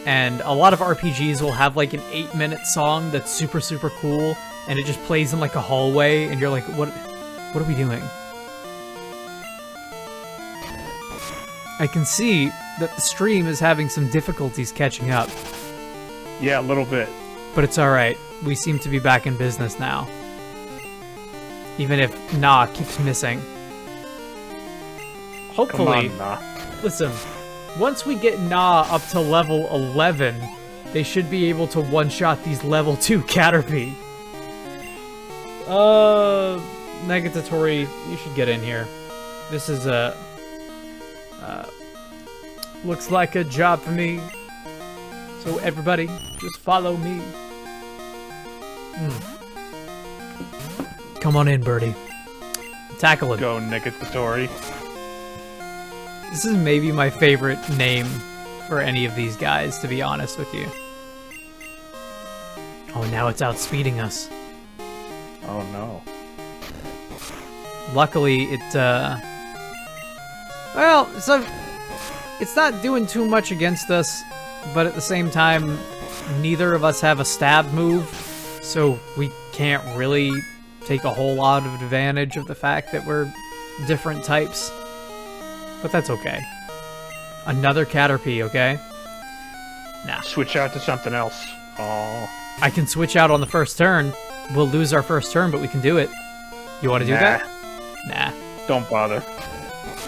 and a lot of RPGs will have like an 8-minute song that's super, super cool, and it just plays in like a hallway, and you're like, what are we doing? I can see that the stream is having some difficulties catching up. Yeah, a little bit. But it's alright. We seem to be back in business now. Even if Na keeps missing. Hopefully, come on, Na. Listen, once we get Na up to level 11, they should be able to one-shot these level 2 Caterpie. Negatatori, you should get in here. This is a... looks like a job for me. So everybody, just follow me. Come on in, birdie. Tackle him. Go, Negatatori. This is maybe my favorite name for any of these guys, to be honest with you. Oh, now it's outspeeding us. Oh no. Luckily, well, so it's not doing too much against us, but at the same time, neither of us have a stab move, so we can't really take a whole lot of advantage of the fact that we're different types. But that's okay. Another Caterpie, okay? Nah. Switch out to something else. Oh. I can switch out on the first turn. We'll lose our first turn, but we can do it. You want to do that? Nah. Don't bother.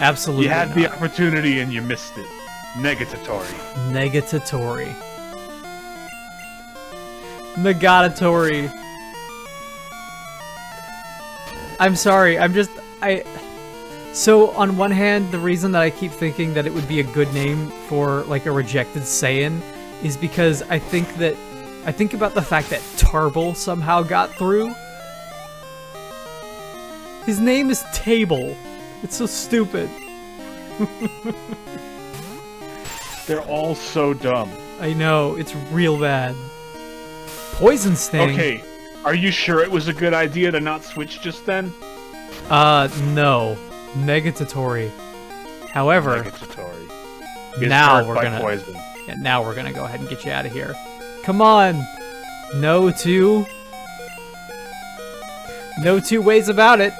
Absolutely You had not. the opportunity and you missed it. Negatatori. Negatatori. Negatatori. I'm sorry, So, on one hand, the reason that I keep thinking that it would be a good name for, like, a rejected Saiyan is because I think about the fact that Tarble somehow got through. His name is Table. It's so stupid. They're all so dumb. I know, it's real bad. Poison Sting. Okay, are you sure it was a good idea to not switch just then? No. Negatatori. However, Negatory is now hurt we're by gonna poison. yeah, now we're gonna go ahead and get you out of here. Come on, no two ways about it.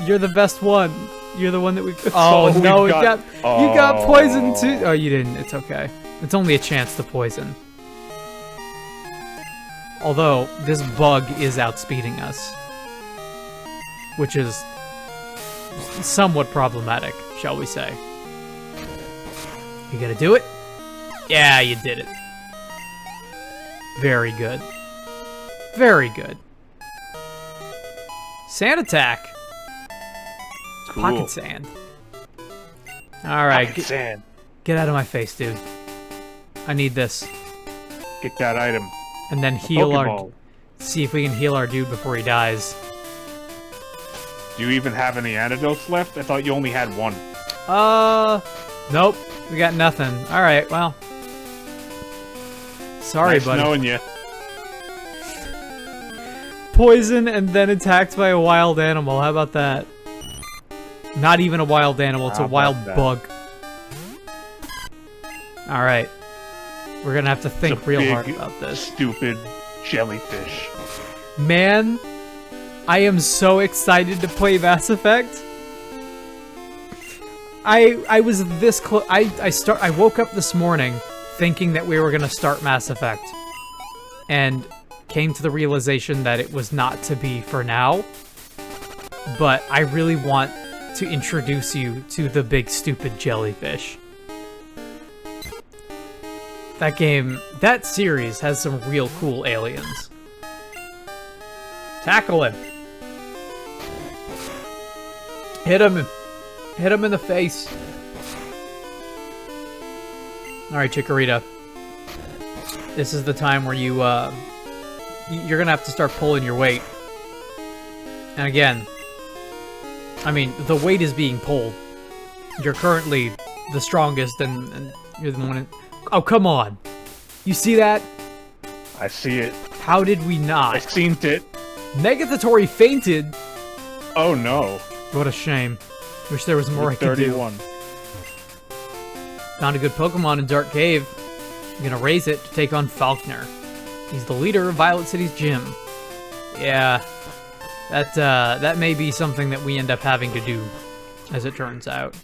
You're the best one. You're the one that we've. Oh So no, we've you got poisoned too. Oh, you didn't. It's okay. It's only a chance to poison. Although this bug is outspeeding us, which is somewhat problematic, shall we say. You gonna do it? Yeah, you did it. Very good. Very good. Sand attack. Cool. Pocket sand. Alright, Pocket sand. get out of my face, dude. I need this. Get that item. And then heal Pokeball. see if we can heal our dude before he dies. Do you even have any antidotes left? I thought you only had one. Nope. We got nothing. Alright, well. Sorry, Nice buddy. knowing you. Poison and then attacked by a wild animal. How about that? Not even a wild animal, it's How a wild about that? bug. Alright. We're gonna have to think It's a real big, hard about this. Stupid jellyfish. Man, I am so excited to play Mass Effect. I was this close. I woke up this morning thinking that we were gonna start Mass Effect, and came to the realization that it was not to be for now. But I really want to introduce you to the big stupid jellyfish. That series has some real cool aliens. Tackle him. Hit him. Hit him in the face. Alright, Chikorita. This is the time where you're gonna have to start pulling your weight. And again, I mean, the weight is being pulled. You're currently the strongest, and you're the one. Oh, come on! You see that? I see it. How did we I not? seen it. Negatory fainted. Oh no. What a shame. Wish there was more I could do. 31. Found a good Pokemon in Dark Cave. I'm gonna raise it to take on Falkner. He's the leader of Violet City's gym. Yeah, that may be something that we end up having to do, as it turns out.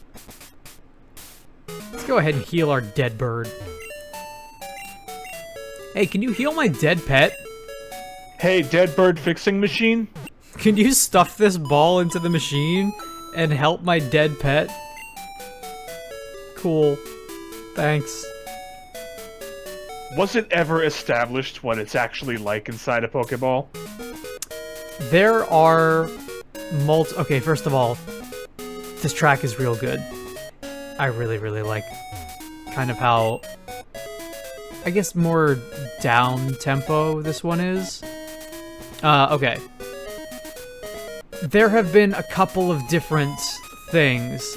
Let's go ahead and heal our dead bird. Hey, can you heal my dead pet? Hey, dead bird fixing machine? Can you stuff this ball into the machine and help my dead pet? Cool. Thanks. Was it ever established what it's actually like inside a Pokeball? There are okay, first of all, this track is real good. I really, really like kind of how, I guess, more down-tempo this one is. Okay. There have been a couple of different things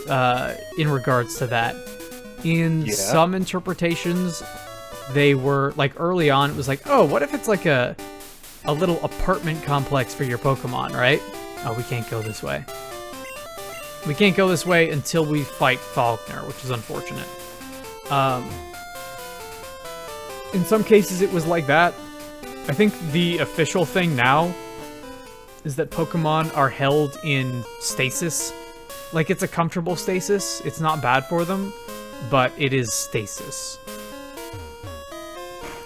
in regards to that. In some interpretations, they were, like, early on, it was like, oh, what if it's like a little apartment complex for your Pokemon, right? Oh, we can't go this way. We can't go this way until we fight Falkner, which is unfortunate. In some cases, it was like that. I think the official thing now is that Pokemon are held in stasis. Like, it's a comfortable stasis. It's not bad for them, but it is stasis.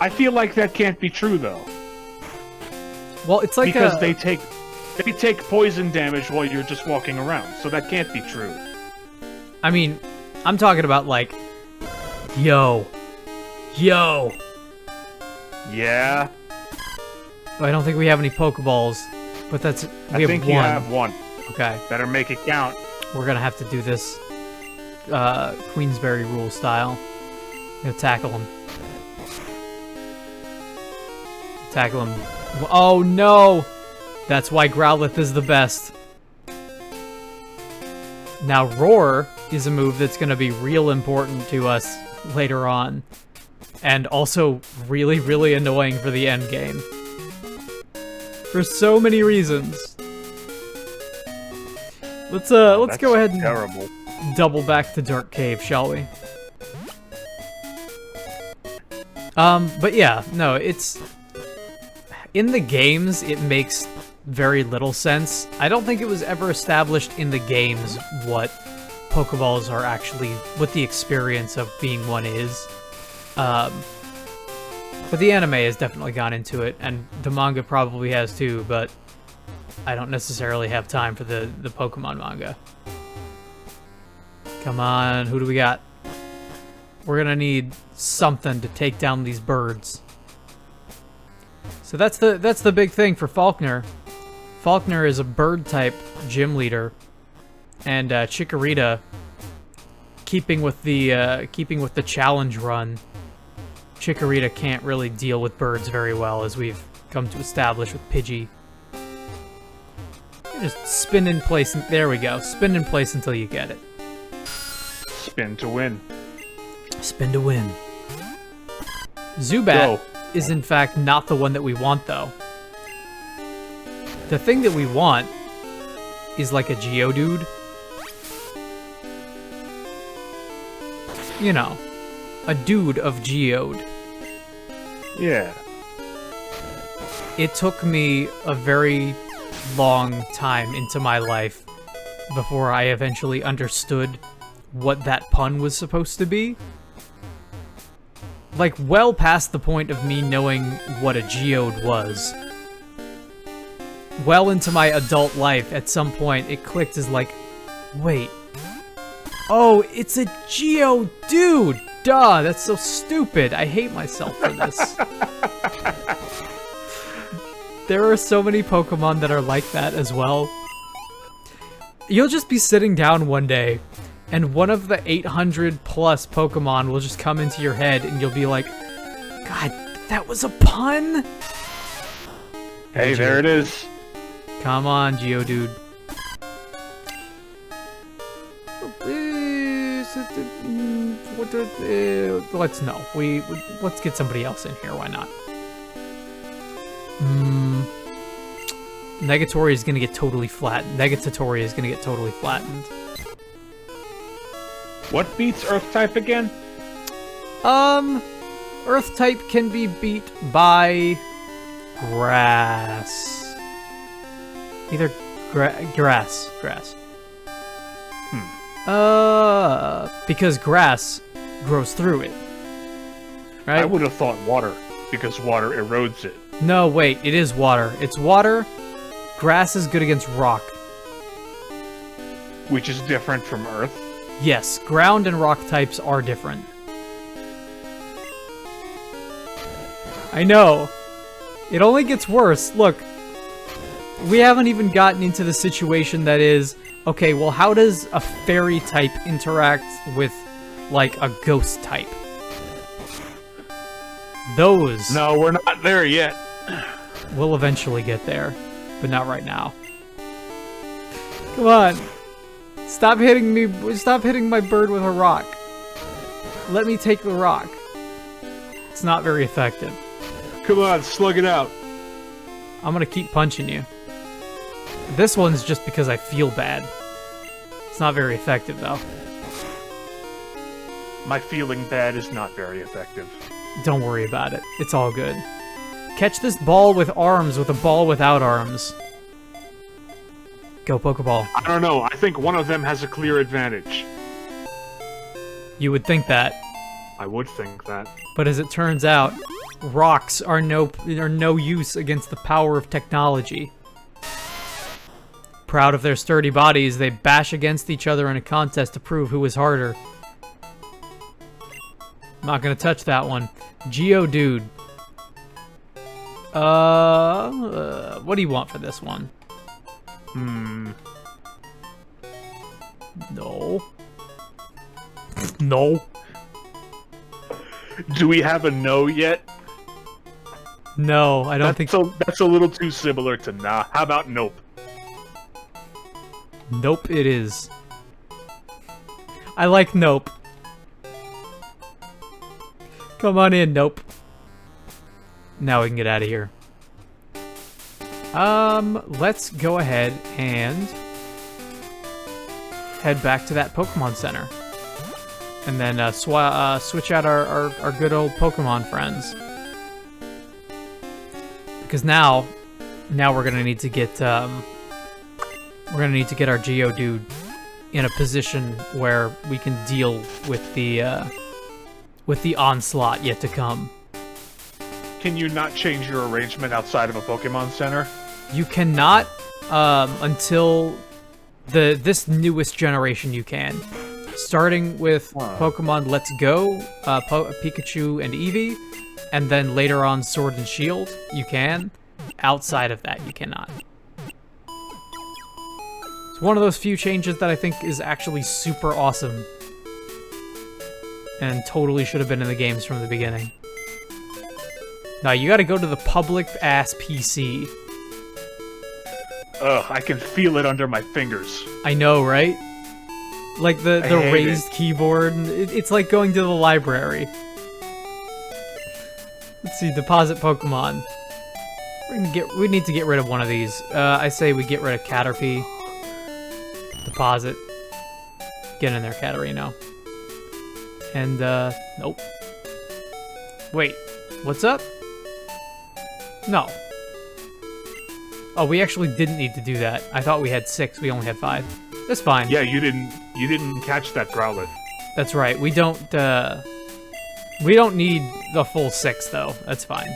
I feel like that can't be true, though. Well, it's like because they take poison damage while you're just walking around, so that can't be true. I mean, I'm talking about, like, yo. Yeah. Oh, I don't think we have any Pokeballs, but that's I think you have one. Okay. Better make it count. We're gonna have to do this Queensberry rule style. Gonna tackle him. Tackle him. Oh no! That's why Growlithe is the best. Now Roar is a move that's gonna be real important to us later on. And also really, really annoying for the end game. For so many reasons. Let's go ahead and terrible. double back to Dark Cave, shall we? But yeah, no, it's... In the games, it makes very little sense. I don't think it was ever established in the games what Pokeballs are actually... what the experience of being one is. But the anime has definitely gone into it, and the manga probably has too, but I don't necessarily have time for the Pokemon manga. Come on, who do we got? We're gonna need something to take down these birds. So that's the big thing for Faulkner. Faulkner is a bird-type gym leader, and Chikorita, keeping with the challenge run, Chikorita can't really deal with birds very well, as we've come to establish with Pidgey. Just spin in place. There we go. Spin in place until you get it. Spin to win. Spin to win. Zubat Go. is in fact not the one that we want, though. The thing that we want is like a Geodude. You know, a dude of Geode. Yeah. It took me a very long time into my life before I eventually understood what that pun was supposed to be. Like, well past the point of me knowing what a geode was. Well into my adult life, at some point, it clicked as like, wait. Oh, it's a Geodude! Duh, that's so stupid. I hate myself for this. There are so many Pokemon that are like that as well. You'll just be sitting down one day, and one of the 800 plus Pokemon will just come into your head, and you'll be like, God, that was a pun? Hey, there it is. Come on, Geodude. Let's know. Let's get somebody else in here. Why not? Negatory is gonna get totally flattened. Negatory is gonna get totally flattened. What beats Earth type again? Earth type can be beat by grass. Either grass. Because grass grows through it. Right? I would have thought water, because water erodes it. No, wait, it is water. It's water. Grass is good against rock. Which is different from Earth. Yes, ground and rock types are different. I know. It only gets worse. Look, we haven't even gotten into the situation that is, okay, well, how does a fairy type interact with, like, a ghost type? Those... No, we're not there yet. We'll eventually get there, but not right now. Come on. Stop hitting me. Stop hitting my bird with a rock. Let me take the rock. It's not very effective. Come on, slug it out. I'm gonna keep punching you. This one's just because I feel bad. It's not very effective, though. My feeling bad is not very effective. Don't worry about it. It's all good. Catch this ball with arms with a ball without arms. Go, Pokeball. I don't know. I think one of them has a clear advantage. You would think that. I would think that. But as it turns out, rocks are no use against the power of technology. Proud of their sturdy bodies, they bash against each other in a contest to prove who is harder. I'm not gonna touch that one. Geodude. What do you want for this one? No. No. Do we have a no yet? No, I don't think so. That's a little too similar to nah. How about nope? Nope, it is. I like nope. Come on in, nope. Now we can get out of here. Let's go ahead and... head back to that Pokemon Center. And then switch out our good old Pokemon friends. Because now we're gonna need to get our Geodude in a position where we can deal with the onslaught yet to come. Can you not change your arrangement outside of a Pokemon Center? You cannot until this newest generation. You can, starting with Pokemon Let's Go, Pikachu and Eevee, and then later on Sword and Shield. You can. Outside of that, you cannot. It's one of those few changes that I think is actually super awesome, and totally should have been in the games from the beginning. Now you gotta go to the public-ass PC. Ugh, I can feel it under my fingers. I know, right? Like the raised keyboard. It's like going to the library. Let's see, deposit Pokemon. We need to get rid of one of these. I say we get rid of Caterpie. Deposit. Get in there, Katarino. And, nope. Wait, what's up? No. Oh, we actually didn't need to do that. I thought we had 6, we only had 5. That's fine. Yeah, you didn't catch that Growlithe. That's right, we don't need the full 6, though. That's fine.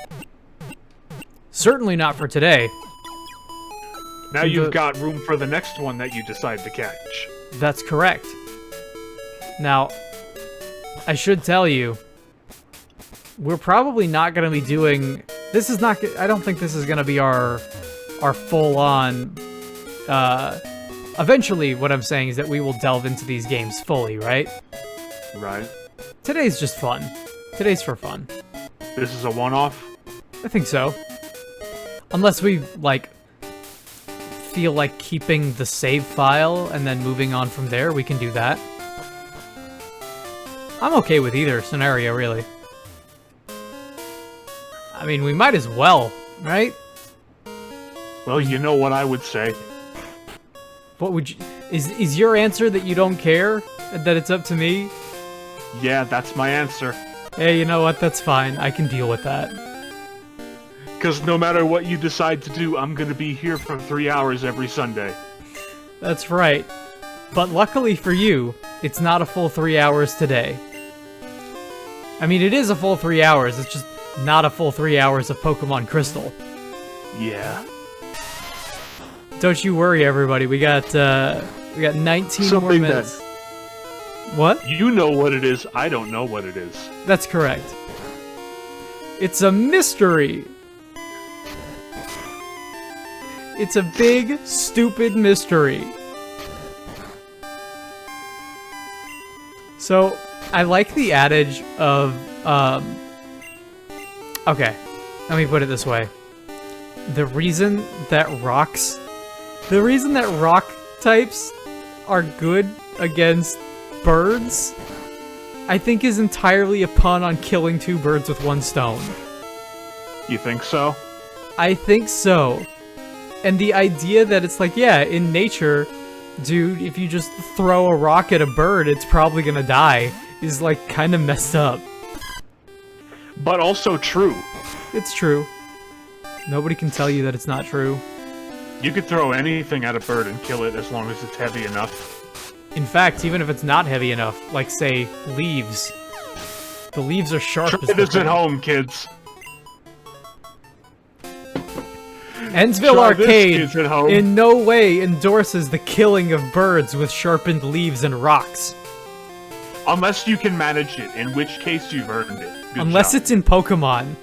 Certainly not for today. Now you've got room for the next one that you decide to catch. That's correct. Now, I should tell you, we're probably not going to be doing... This is not... I don't think this is going to be our full-on... Eventually, what I'm saying is that we will delve into these games fully, right? Right. Today's just fun. Today's for fun. This is a one-off? I think so. Unless we, like, feel like keeping the save file and then moving on from there, we can do that. I'm okay with either scenario, really. I mean, we might as well, right? Well, you know what I would say. What would you... Is your answer that you don't care? That it's up to me? Yeah, that's my answer. Hey, you know what? That's fine. I can deal with that. Because no matter what you decide to do, I'm gonna be here for 3 hours every Sunday. That's right. But luckily for you, it's not a full 3 hours today. I mean, it is a full 3 hours, it's just not a full 3 hours of Pokemon Crystal. Yeah. Don't you worry, everybody. We got 19 more minutes. What? You know what it is, I don't know what it is. That's correct. It's a mystery. It's a big, stupid mystery. So, I like the adage of, okay, let me put it this way. The reason that rock types are good against birds, I think is entirely a pun on killing 2 birds with 1 stone. You think so? I think so. And the idea that it's like, yeah, in nature, dude, if you just throw a rock at a bird, it's probably gonna die, is like kind of messed up. But also true. It's true. Nobody can tell you that it's not true. You could throw anything at a bird and kill it as long as it's heavy enough. In fact, even if it's not heavy enough, like, say, leaves. The leaves are sharp as Try this at home, kids. EndsvilleArcade in no way endorses the killing of birds with sharpened leaves and rocks. Unless you can manage it, in which case you've earned it. Unless it's in Pokemon.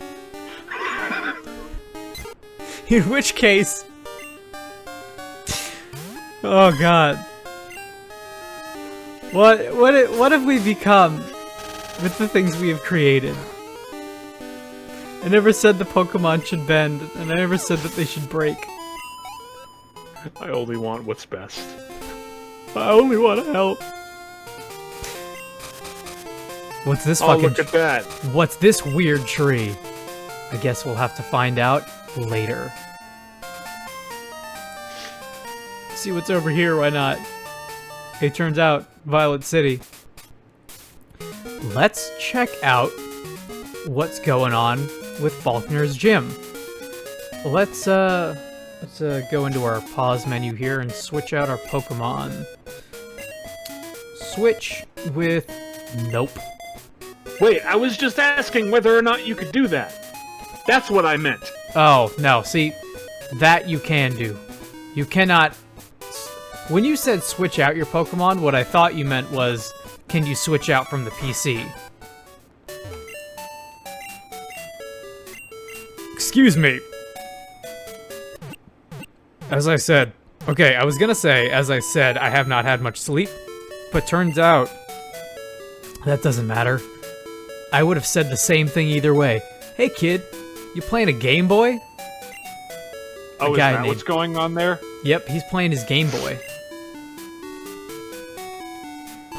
In which case... Oh god. What have we become with the things we have created? I never said the Pokemon should bend, and I never said that they should break. I only want what's best. I only want to help. What's this fucking... Oh, look at that. What's this weird tree? I guess we'll have to find out later. See what's over here, why not? it turns out Violet City. Let's check out what's going on with Faulkner's gym. Let's go into our pause menu here and switch out our Pokemon. Switch with nope. Wait, I was just asking whether or not you could do that. That's what I meant. Oh, no, see, that you can do. You cannot... When you said switch out your Pokemon, what I thought you meant was, can you switch out from the PC? Excuse me. As I said... Okay, I was gonna say, as I said, I have not had much sleep, but turns out that doesn't matter. I would have said the same thing either way. Hey, kid, you playing a Game Boy? Oh, is that what's going on there? Yep, he's playing his Game Boy.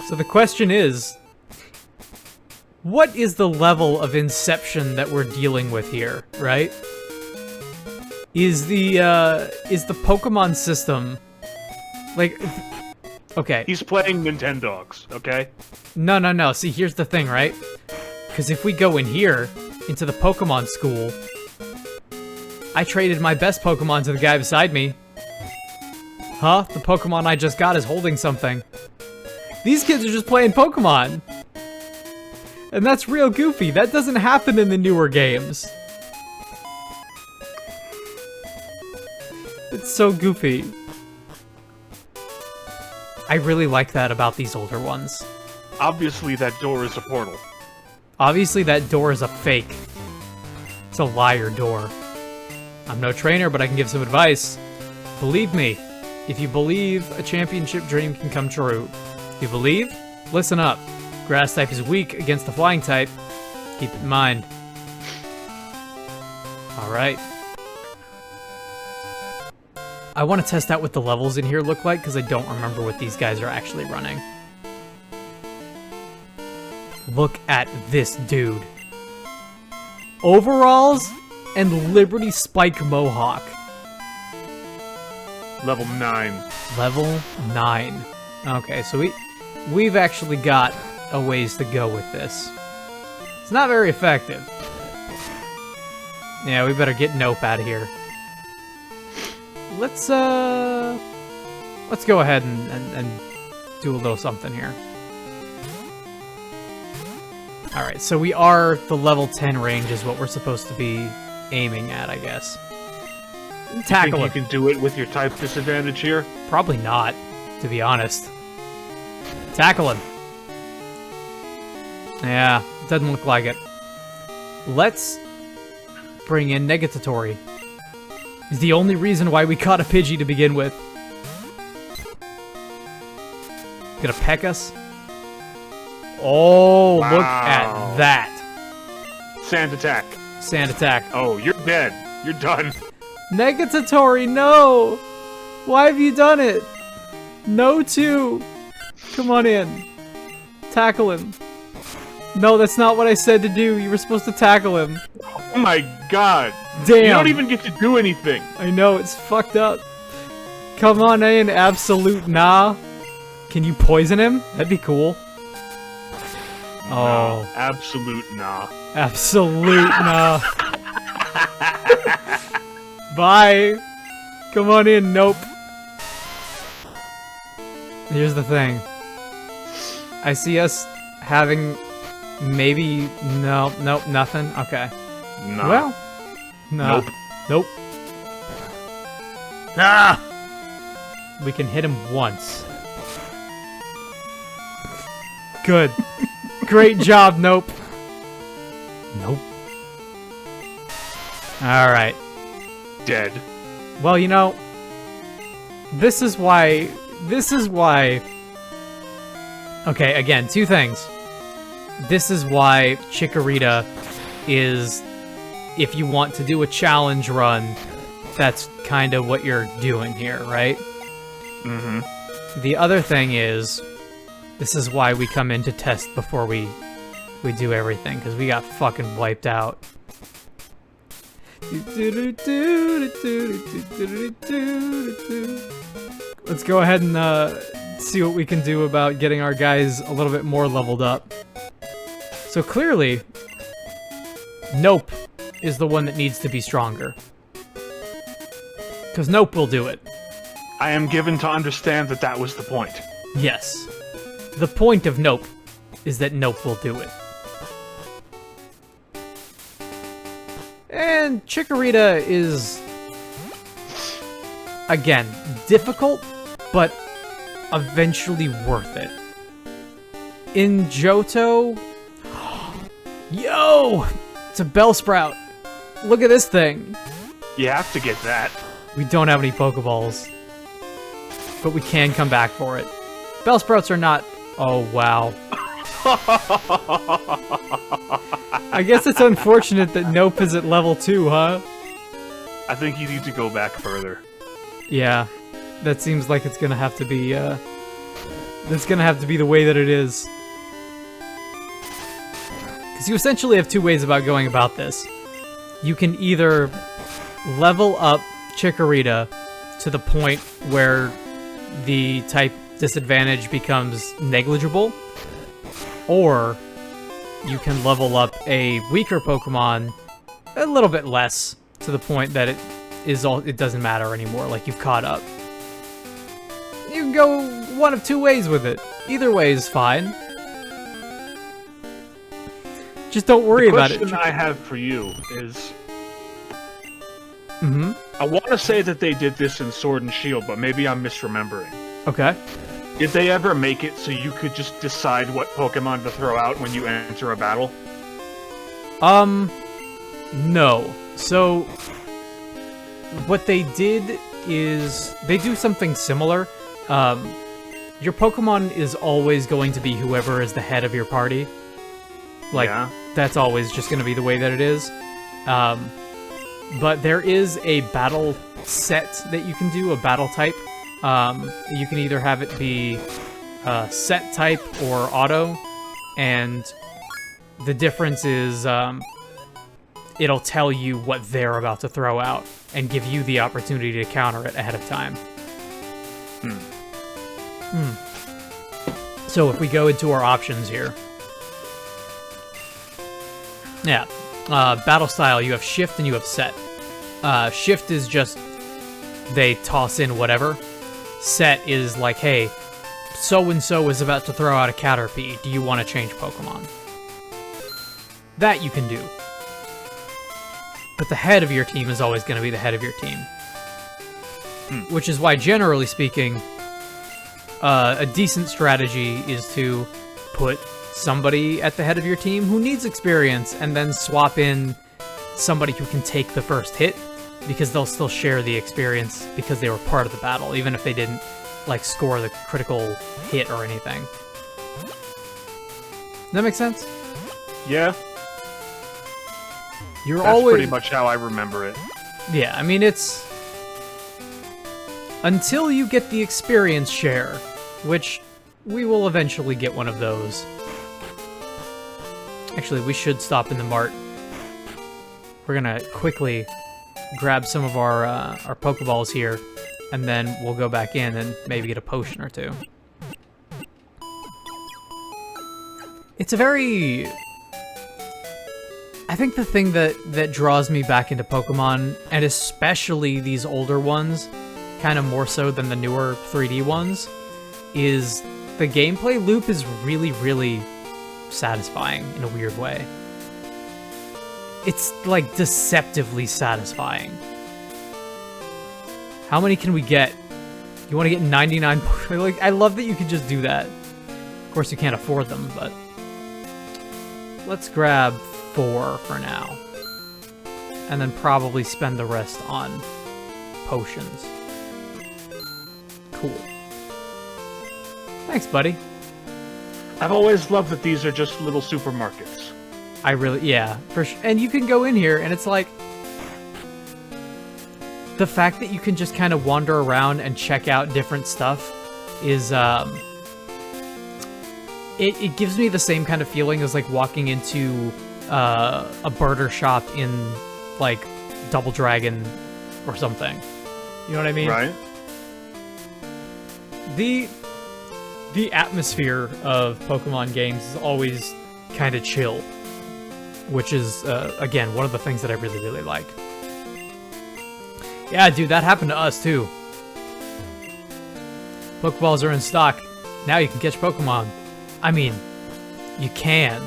So the question is, what is the level of inception that we're dealing with here, right? Is the Pokemon system, like, okay. He's playing Nintendogs, okay? No. See, here's the thing, right? Because if we go in here, into the Pokemon school, I traded my best Pokemon to the guy beside me. Huh? The Pokemon I just got is holding something. These kids are just playing Pokemon. And that's real goofy. That doesn't happen in the newer games. It's so goofy. I really like that about these older ones. Obviously, that door is a portal. Obviously, that door is a fake. It's a liar door. I'm no trainer, but I can give some advice. Believe me, if you believe a championship dream can come true, if you believe, listen up. Grass type is weak against the flying type. Keep it in mind. Alright. I want to test out what the levels in here look like, because I don't remember what these guys are actually running. Look at this dude. Overalls and Liberty Spike Mohawk. Level 9. Level 9. Okay, so we've actually got a ways to go with this. It's not very effective. Yeah, we better get Nope out of here. Let's go ahead and do a little something here. Alright, so we are the level 10 range is what we're supposed to be aiming at, I guess. Tackle Think you can do it with your type disadvantage here? Probably not, to be honest. Tackle him. Yeah, doesn't look like it. Let's bring in Negatory. He's the only reason why we caught a Pidgey to begin with. Gonna peck us? Oh, wow. Look at that. Sand attack. Sand attack. Oh, you're dead. You're done. Negatory, no! Why have you done it? No, too. Come on in. Tackle him. No, that's not what I said to do. You were supposed to tackle him. Oh my god. Damn. You don't even get to do anything. I know, it's fucked up. Come on in, absolute nah. Can you poison him? That'd be cool. Oh. No, absolute nah. Absolute nah. Bye. Come on in, nope. Here's the thing. I see us having maybe... Nope, nothing. Okay. No. Well, no. Nope. Ah! We can hit him once. Good. Great job, Nope. Nope. Alright. Dead. Well, you know, this is why... Okay, again, two things. This is why Chikorita is... If you want to do a challenge run, that's kind of what you're doing here, right? Mm-hmm. The other thing is... This is why we come in to test before we do everything, because we got fucking wiped out. Let's go ahead and see what we can do about getting our guys a little bit more leveled up. So clearly, Nope is the one that needs to be stronger. Because Nope will do it. I am given to understand that that was the point. Yes. The point of Nope is that Nope will do it. And Chikorita is, again, difficult, but eventually worth it. In Johto... Yo! It's a Bellsprout. Look at this thing. You have to get that. We don't have any Pokeballs. But we can come back for it. Bellsprouts are not... Oh, wow. I guess it's unfortunate that Nope is at level 2, huh? I think you need to go back further. Yeah. That seems like it's gonna have to be, that's gonna have to be the way that it is. Because you essentially have two ways about going about this. You can either level up Chikorita to the point where the type disadvantage becomes negligible, or you can level up a weaker Pokemon a little bit less to the point that it doesn't matter anymore, like you've caught up. You can go one of two ways with it. Either way is fine. Just don't worry about it. The question I have for you is... Mm-hmm. I want to say that they did this in Sword and Shield, but maybe I'm misremembering. Okay. Did they ever make it so you could just decide what Pokemon to throw out when you enter a battle? No. So, what they did is, they do something similar. Your Pokemon is always going to be whoever is the head of your party. Like, yeah. That's always just going to be the way that it is. But there is a battle set that you can do, a battle type. You can either have it be set type or auto, and the difference is it'll tell you what they're about to throw out and give you the opportunity to counter it ahead of time. So if we go into our options here, yeah, battle style, you have shift and you have set. Shift is just they toss in whatever. Set is like, hey, so-and-so is about to throw out a Caterpie. Do you want to change Pokemon? That you can do. But the head of your team is always going to be the head of your team. Which is why, generally speaking, a decent strategy is to put somebody at the head of your team who needs experience and then swap in somebody who can take the first hit, because they'll still share the experience because they were part of the battle, even if they didn't, like, score the critical hit or anything. Does that make sense? Yeah. That's always pretty much how I remember it. Yeah, I mean, it's... Until you get the experience share, which we will eventually get one of those. Actually, we should stop in the mart. We're gonna quickly grab some of our Pokeballs here, and then we'll go back in and maybe get a potion or two. It's a very... I think the thing that draws me back into Pokemon, and especially these older ones, kind of more so than the newer 3D ones, is the gameplay loop is really, really satisfying in a weird way. It's, like, deceptively satisfying. How many can we get? You want to get 99? Like, I love that you can just do that. Of course, you can't afford them, but... Let's grab 4 for now. And then probably spend the rest on potions. Cool. Thanks, buddy. I've always loved that these are just little supermarkets. Yeah, for sure. And you can go in here, and it's like... The fact that you can just kind of wander around and check out different stuff is, It gives me the same kind of feeling as, like, walking into a barter shop in, like, Double Dragon or something. You know what I mean? Right. the atmosphere of Pokemon games is always kind of chill, which is, again, one of the things that I really, really like. Yeah, dude, that happened to us, too. Pokeballs are in stock. Now you can catch Pokemon. I mean, you can.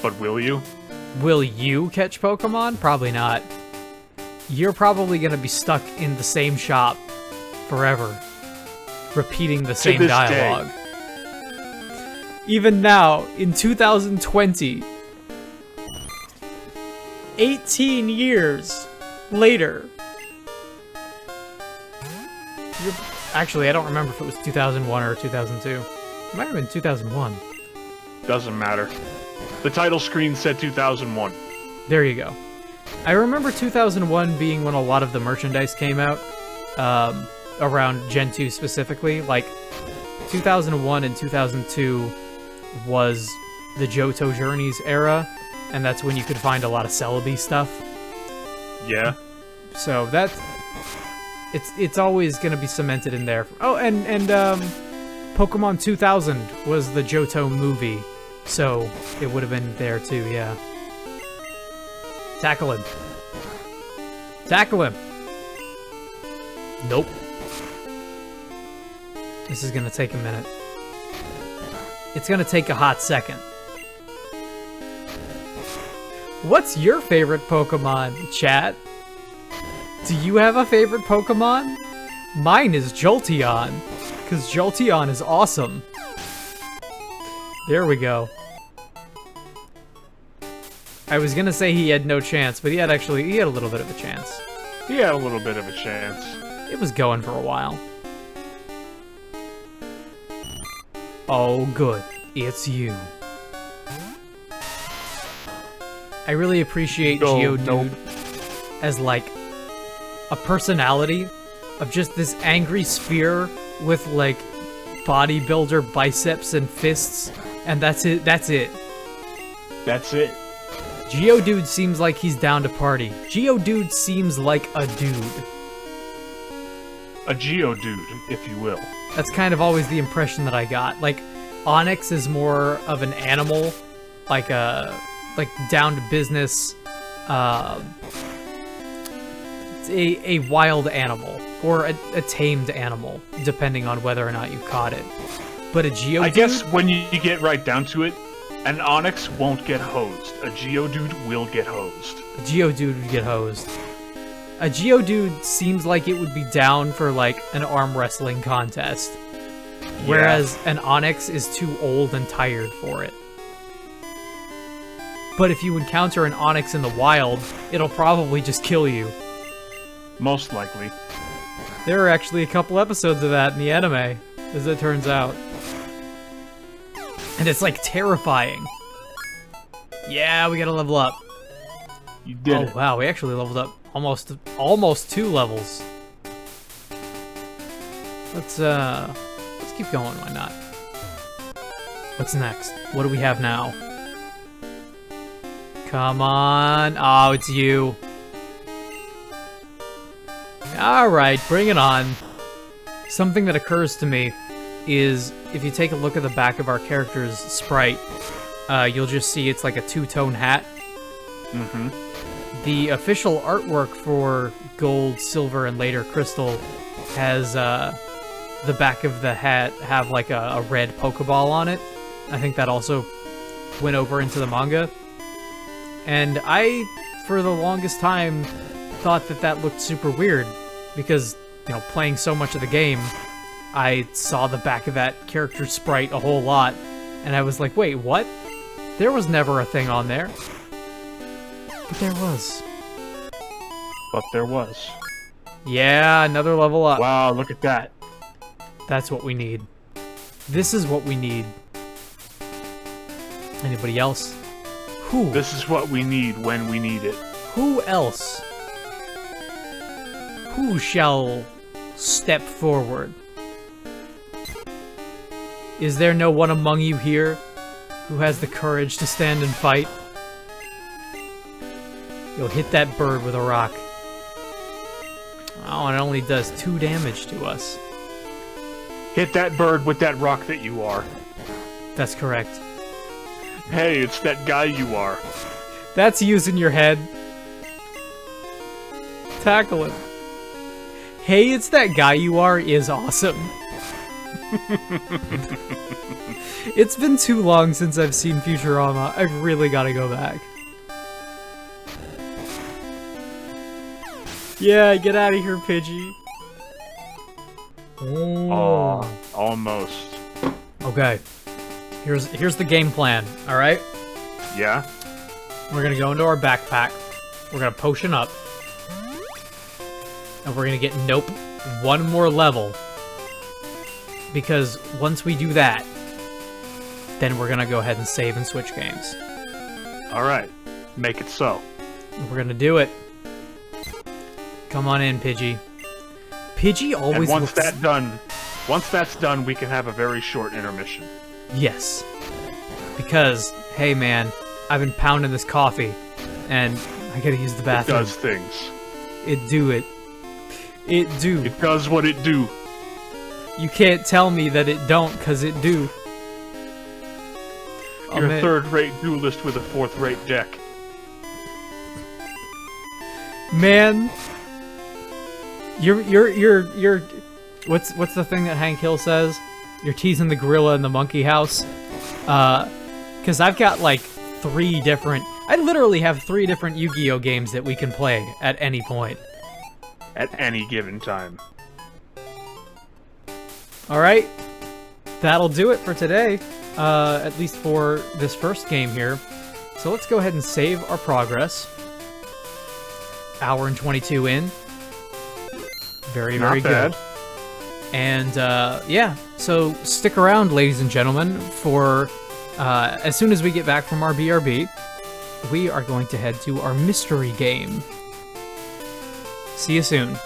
But will you? Will you catch Pokemon? Probably not. You're probably going to be stuck in the same shop forever, repeating the same dialogue. Even now, in 2020, 18 years later, actually, I don't remember if it was 2001 or 2002. It might have been 2001. Doesn't matter. The title screen said 2001. There you go. I remember 2001 being when a lot of the merchandise came out, around Gen 2 specifically. Like, 2001 and 2002 was the Johto Journeys era, and that's when you could find a lot of Celebi stuff. Yeah. So that's... It's always gonna be cemented in there. Oh, and Pokemon 2000 was the Johto movie, so it would have been there too, yeah. Tackle him. Tackle him! Nope. This is gonna take a minute. It's gonna take a hot second. What's your favorite Pokemon, chat? Do you have a favorite Pokemon? Mine is Jolteon, because Jolteon is awesome. There we go. I was gonna say he had no chance, but he had a little bit of a chance. He had a little bit of a chance. It was going for a while. Oh, good. It's you. I really appreciate Geodude as, like, a personality of just this angry sphere with, like, bodybuilder biceps and fists, and that's it. That's it. That's it. Geodude seems like he's down to party. Geodude seems like a dude. A Geodude, if you will. That's kind of always the impression that I got. Like, Onix is more of an animal, like down to business, a wild animal, or a tamed animal, depending on whether or not you caught it. But a Geodude... I guess when you get right down to it, an Onix won't get hosed. A Geodude will get hosed. A Geodude would get hosed. A Geodude seems like it would be down for, like, an arm wrestling contest. Whereas an Onix is too old and tired for it. But if you encounter an Onix in the wild, it'll probably just kill you. Most likely. There are actually a couple episodes of that in the anime, as it turns out. And it's, like, terrifying. Yeah, we gotta level up. You did it. Oh, wow, we actually leveled up almost 2 levels. Let's keep going, why not? What's next? What do we have now? Come on. Oh, it's you. Alright, bring it on. Something that occurs to me is, if you take a look at the back of our character's sprite, you'll just see it's like a two-tone hat. Mm-hmm. The official artwork for Gold, Silver, and later Crystal has the back of the hat have like a red Pokeball on it. I think that also went over into the manga. And I, for the longest time, thought that looked super weird because, you know, playing so much of the game, I saw the back of that character sprite a whole lot, and I was like, wait, what? There was never a thing on there. But there was. But there was. Yeah, another level up. Wow, look at that. That's what we need. This is what we need. Anybody else? Who? This is what we need when we need it. Who else? Who shall step forward? Is there no one among you here who has the courage to stand and fight? You'll hit that bird with a rock. Oh, and it only does 2 damage to us. Hit that bird with that rock that you are. That's correct. Hey, it's that guy you are. That's using your head. Tackle him. Hey, it's that guy you are is awesome. It's been too long since I've seen Futurama. I've really got to go back. Yeah, get out of here, Pidgey. Oh, almost. Okay. Here's the game plan, alright? Yeah? We're gonna go into our backpack. We're gonna potion up. And we're gonna get Nope one more level. Because once we do that, then we're gonna go ahead and save and switch games. Alright. Make it so. We're gonna do it. Come on in, Pidgey. Pidgey always and once that's done, we can have a very short intermission. Yes. Because, hey man, I've been pounding this coffee, and I gotta use the bathroom. It does things. It do. It does what it do. You can't tell me that it don't, cause it do. You're a third-rate duelist with a fourth-rate deck. Man, you're what's the thing that Hank Hill says? You're teasing the gorilla in the monkey house. Cause I've got like I literally have 3 different Yu-Gi-Oh games that we can play at any point. At any given time. Alright, that'll do it for today, at least for this first game here. So let's go ahead and save our progress. Hour and 22 in. Very, very Not bad. good. And, yeah, so stick around, ladies and gentlemen, for, as soon as we get back from our BRB, we are going to head to our mystery game. See you soon.